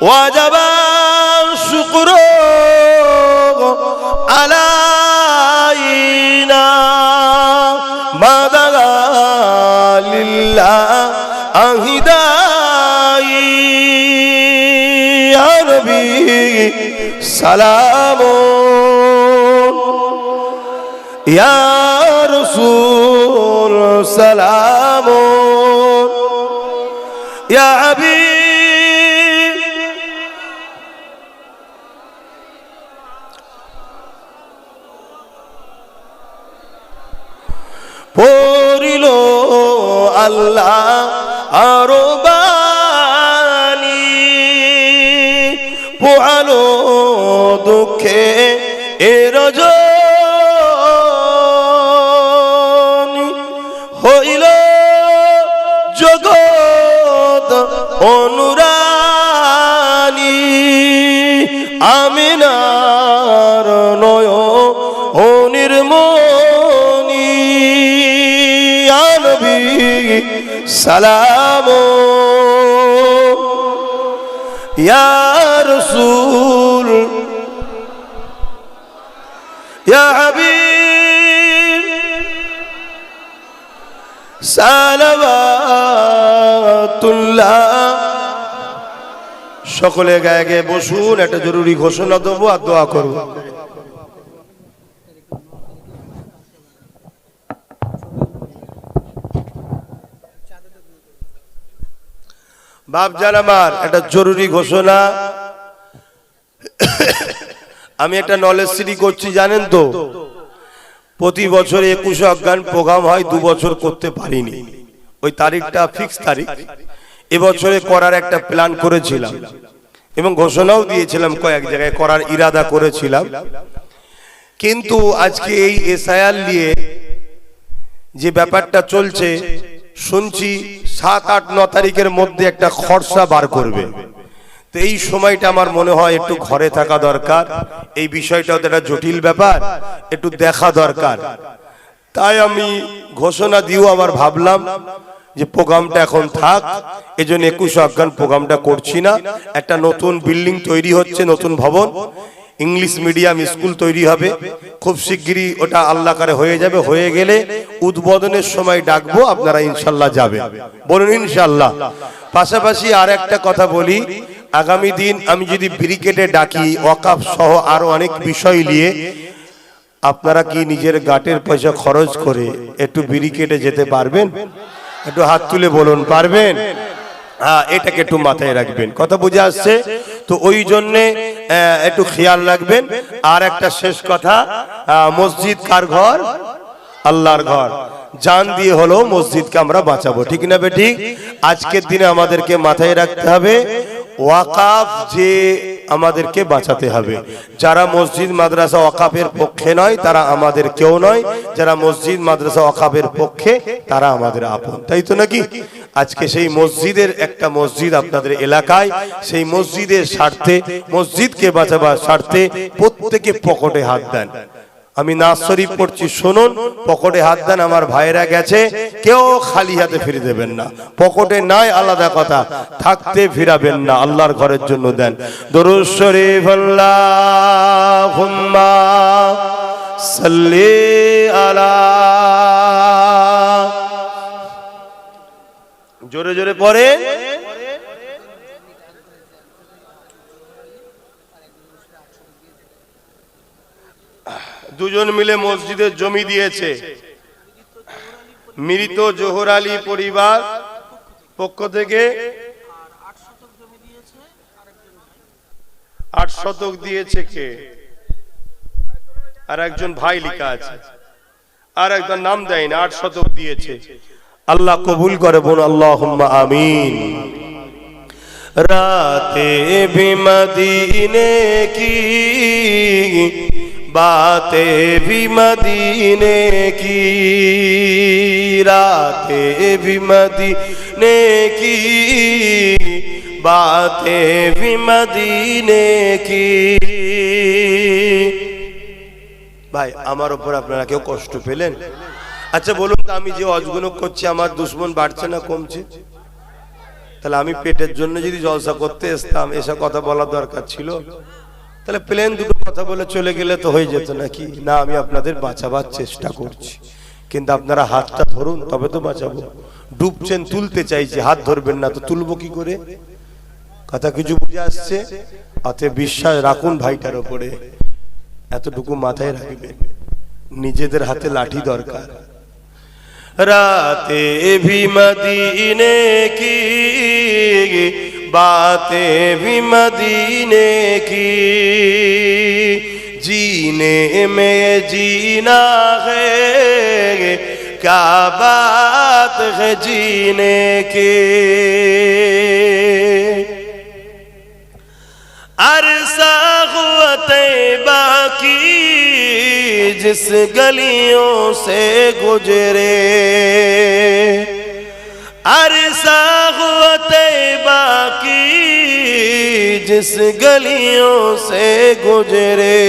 وجب الشكر علينا ما دعا لله أهداي يا نبي سلام يا رسول سلام يا حبيب পড়িলো আল্লাহ আরো বাণী পোহালো দুঃখে রজনী হইল জগৎ অনুরানী আমিনার নয় অনির্মণি ইয়া নবী সালাম ইয়া রাসূল ইয়া হাবিব সালাওয়াতুল্লাহ। সকলে গায়ে গায়ে বসুন, একটা জরুরি ঘোষণা দেবো আর দোয়া করব। বাপজান আমার একটা জরুরি ঘোষণা। আমি একটা নলেজ সিটি করছি জানেন তো, প্রতি বছর 21 অজ্ঞান প্রোগ্রাম হয়, 2 বছর করতে পারিনি। ওই তারিখটা ফিক্স তারিখ। এবছরে করার একটা প্ল্যান করেছিলাম এবং ঘোষণাও দিয়েছিলাম, কয়েক জায়গায় করার ইরাদা করেছিলাম। কিন্তু আজকে এই এসআইআর নিয়ে যে ব্যাপারটা চলছে শুনছি 7, 8, 9 তারিখের মধ্যে একটা খরচা বার করবে। তো এই সময়টা আমার মনে হয় একটু ঘরে থাকা দরকার। এই বিষয়টাও তো একটা জটিল ব্যাপার, একটু দেখা দরকার। তাই আমি ঘোষণা দিও আবার ভাবলাম যে প্রোগ্রামটা এখন থাক, এজন্য 21 অজ্ঞান প্রোগ্রামটা করছি না। একটা নতুন বিল্ডিং তৈরি হচ্ছে, নতুন ভবন, ইংলিশ মিডিয়াম স্কুল তৈরি হবে খুব শিগগিরই। ওটা আল্লাহ করে হয়ে যাবে। হয়ে গেলে উদ্বোধনের সময় ডাকবো, আপনারা ইনশাল্লাহ যাবেন। বলুন ইনশাল্লাহ। পাশাপাশি আর একটা কথা বলি, আগামী দিন আমি যদি ব্রিকেটে ডাকি ওয়াকাফ সহ আরো অনেক বিষয় নিয়ে, আপনারা কি নিজের গাটের পয়সা খরচ করে একটু ব্রিকেটে যেতে পারবেন? একটু হাত তুলে বলুন, পারবেন? হ্যাঁ, এটাকে একটু মাথায় রাখবেন। কথা বুঝে আসছে তো? ওই জন্যে একটু খেয়াল রাখবেন। আর একটা শেষ কথা, মসজিদ কার ঘর? আল্লাহর ঘর। জান দিয়ে হলো মসজিদকে আমরা বাঁচাবো, ঠিক না বেঠিক? আজকের দিনে আমাদেরকে মাথায় রাখতে হবে ওয়াকাফ যে আমাদেরকে বাঁচাতে হবে। যারা মসজিদ মাদ্রাসা ওয়াকাফের পক্ষে নয় তারা আমাদের কেউ নয়, যারা মসজিদ মাদ্রাসা ওয়াকাফের পক্ষে তারা আমাদের আপন, তাই তো নাকি? আজকে সেই মসজিদের একটা মসজিদ আপনাদের এলাকায়, সেই মসজিদের স্বার্থে, মসজিদকে বাঁচাবার স্বার্থে প্রত্যেকে পকেটে হাত দেন। আমি নাজ শরীফ পড়ছি, শুনুন, পকেটে হাত দেন, আমার ভাইরা গেছে, কেউ খালি হাতে ফিরে দেবেন না। পকেটে নাই আলাদা কথা, থাকতে ফিরাবেন না, আল্লাহর ঘরের জন্য দেন। দরুদ শরীফ আল্লাহুম্মা সাল্লি আলা, জোরে জোরে পড়ে। দুজন মিলে মসজিদের জমি দিয়েছে, মৃত জোহর আলী পরিবার পক্ষ থেকে 8 শতক দিয়েছে। কে? আর একজন ভাই লেখা আছে, আর একজন নাম দেয় না, 8 শতক দিয়েছে। আল্লাহ কবুল করে, বোন আল্লাহুম্মা আমিন। রাতে ভি মদিনে কি बातें भी मदीने की, रातें भी मदीने की, बातें भी मदीने की। ভাই আমার উপর আপনারা কেউ কষ্ট পেলেন? আচ্ছা বলুন তো, আমি যে অজগুলো করছি আমার দুশ্মন বাড়ছে না কমছে? তাহলে আমি পেটের জন্য যদি জলসা করতে আসতাম, এসব কথা বলা দরকার ছিল? তাহলে প্লেন দুটো কথা বলে চলে গেলে তো হয়ে যেত নাকি? না, আমি আপনাদের বাঁচাবার চেষ্টা করছি, কিন্তু আপনারা হাতটা ধরুন তবে তো বাঁচাবো। ডুবছেন, তুলতে চাইছি, হাত ধরবেন না তো তুলবো কি করে? কথা কিছু বুঝে আসছে? অতএব বিশ্বাস রাখুন ভাইটার উপরে, এতটুকু মাথায় রাখবেন, নিজেদের হাতে লাঠি দরকার। রাতে ভি মদিনে কি, बातें भी मदीने की, जीने में जीना है, क्या बात है जीने की। अरसा हुआ तैबा की जिस गलियों से गुजरे, अरसा हुआ तैबा की जिस गलियों से गुजरे।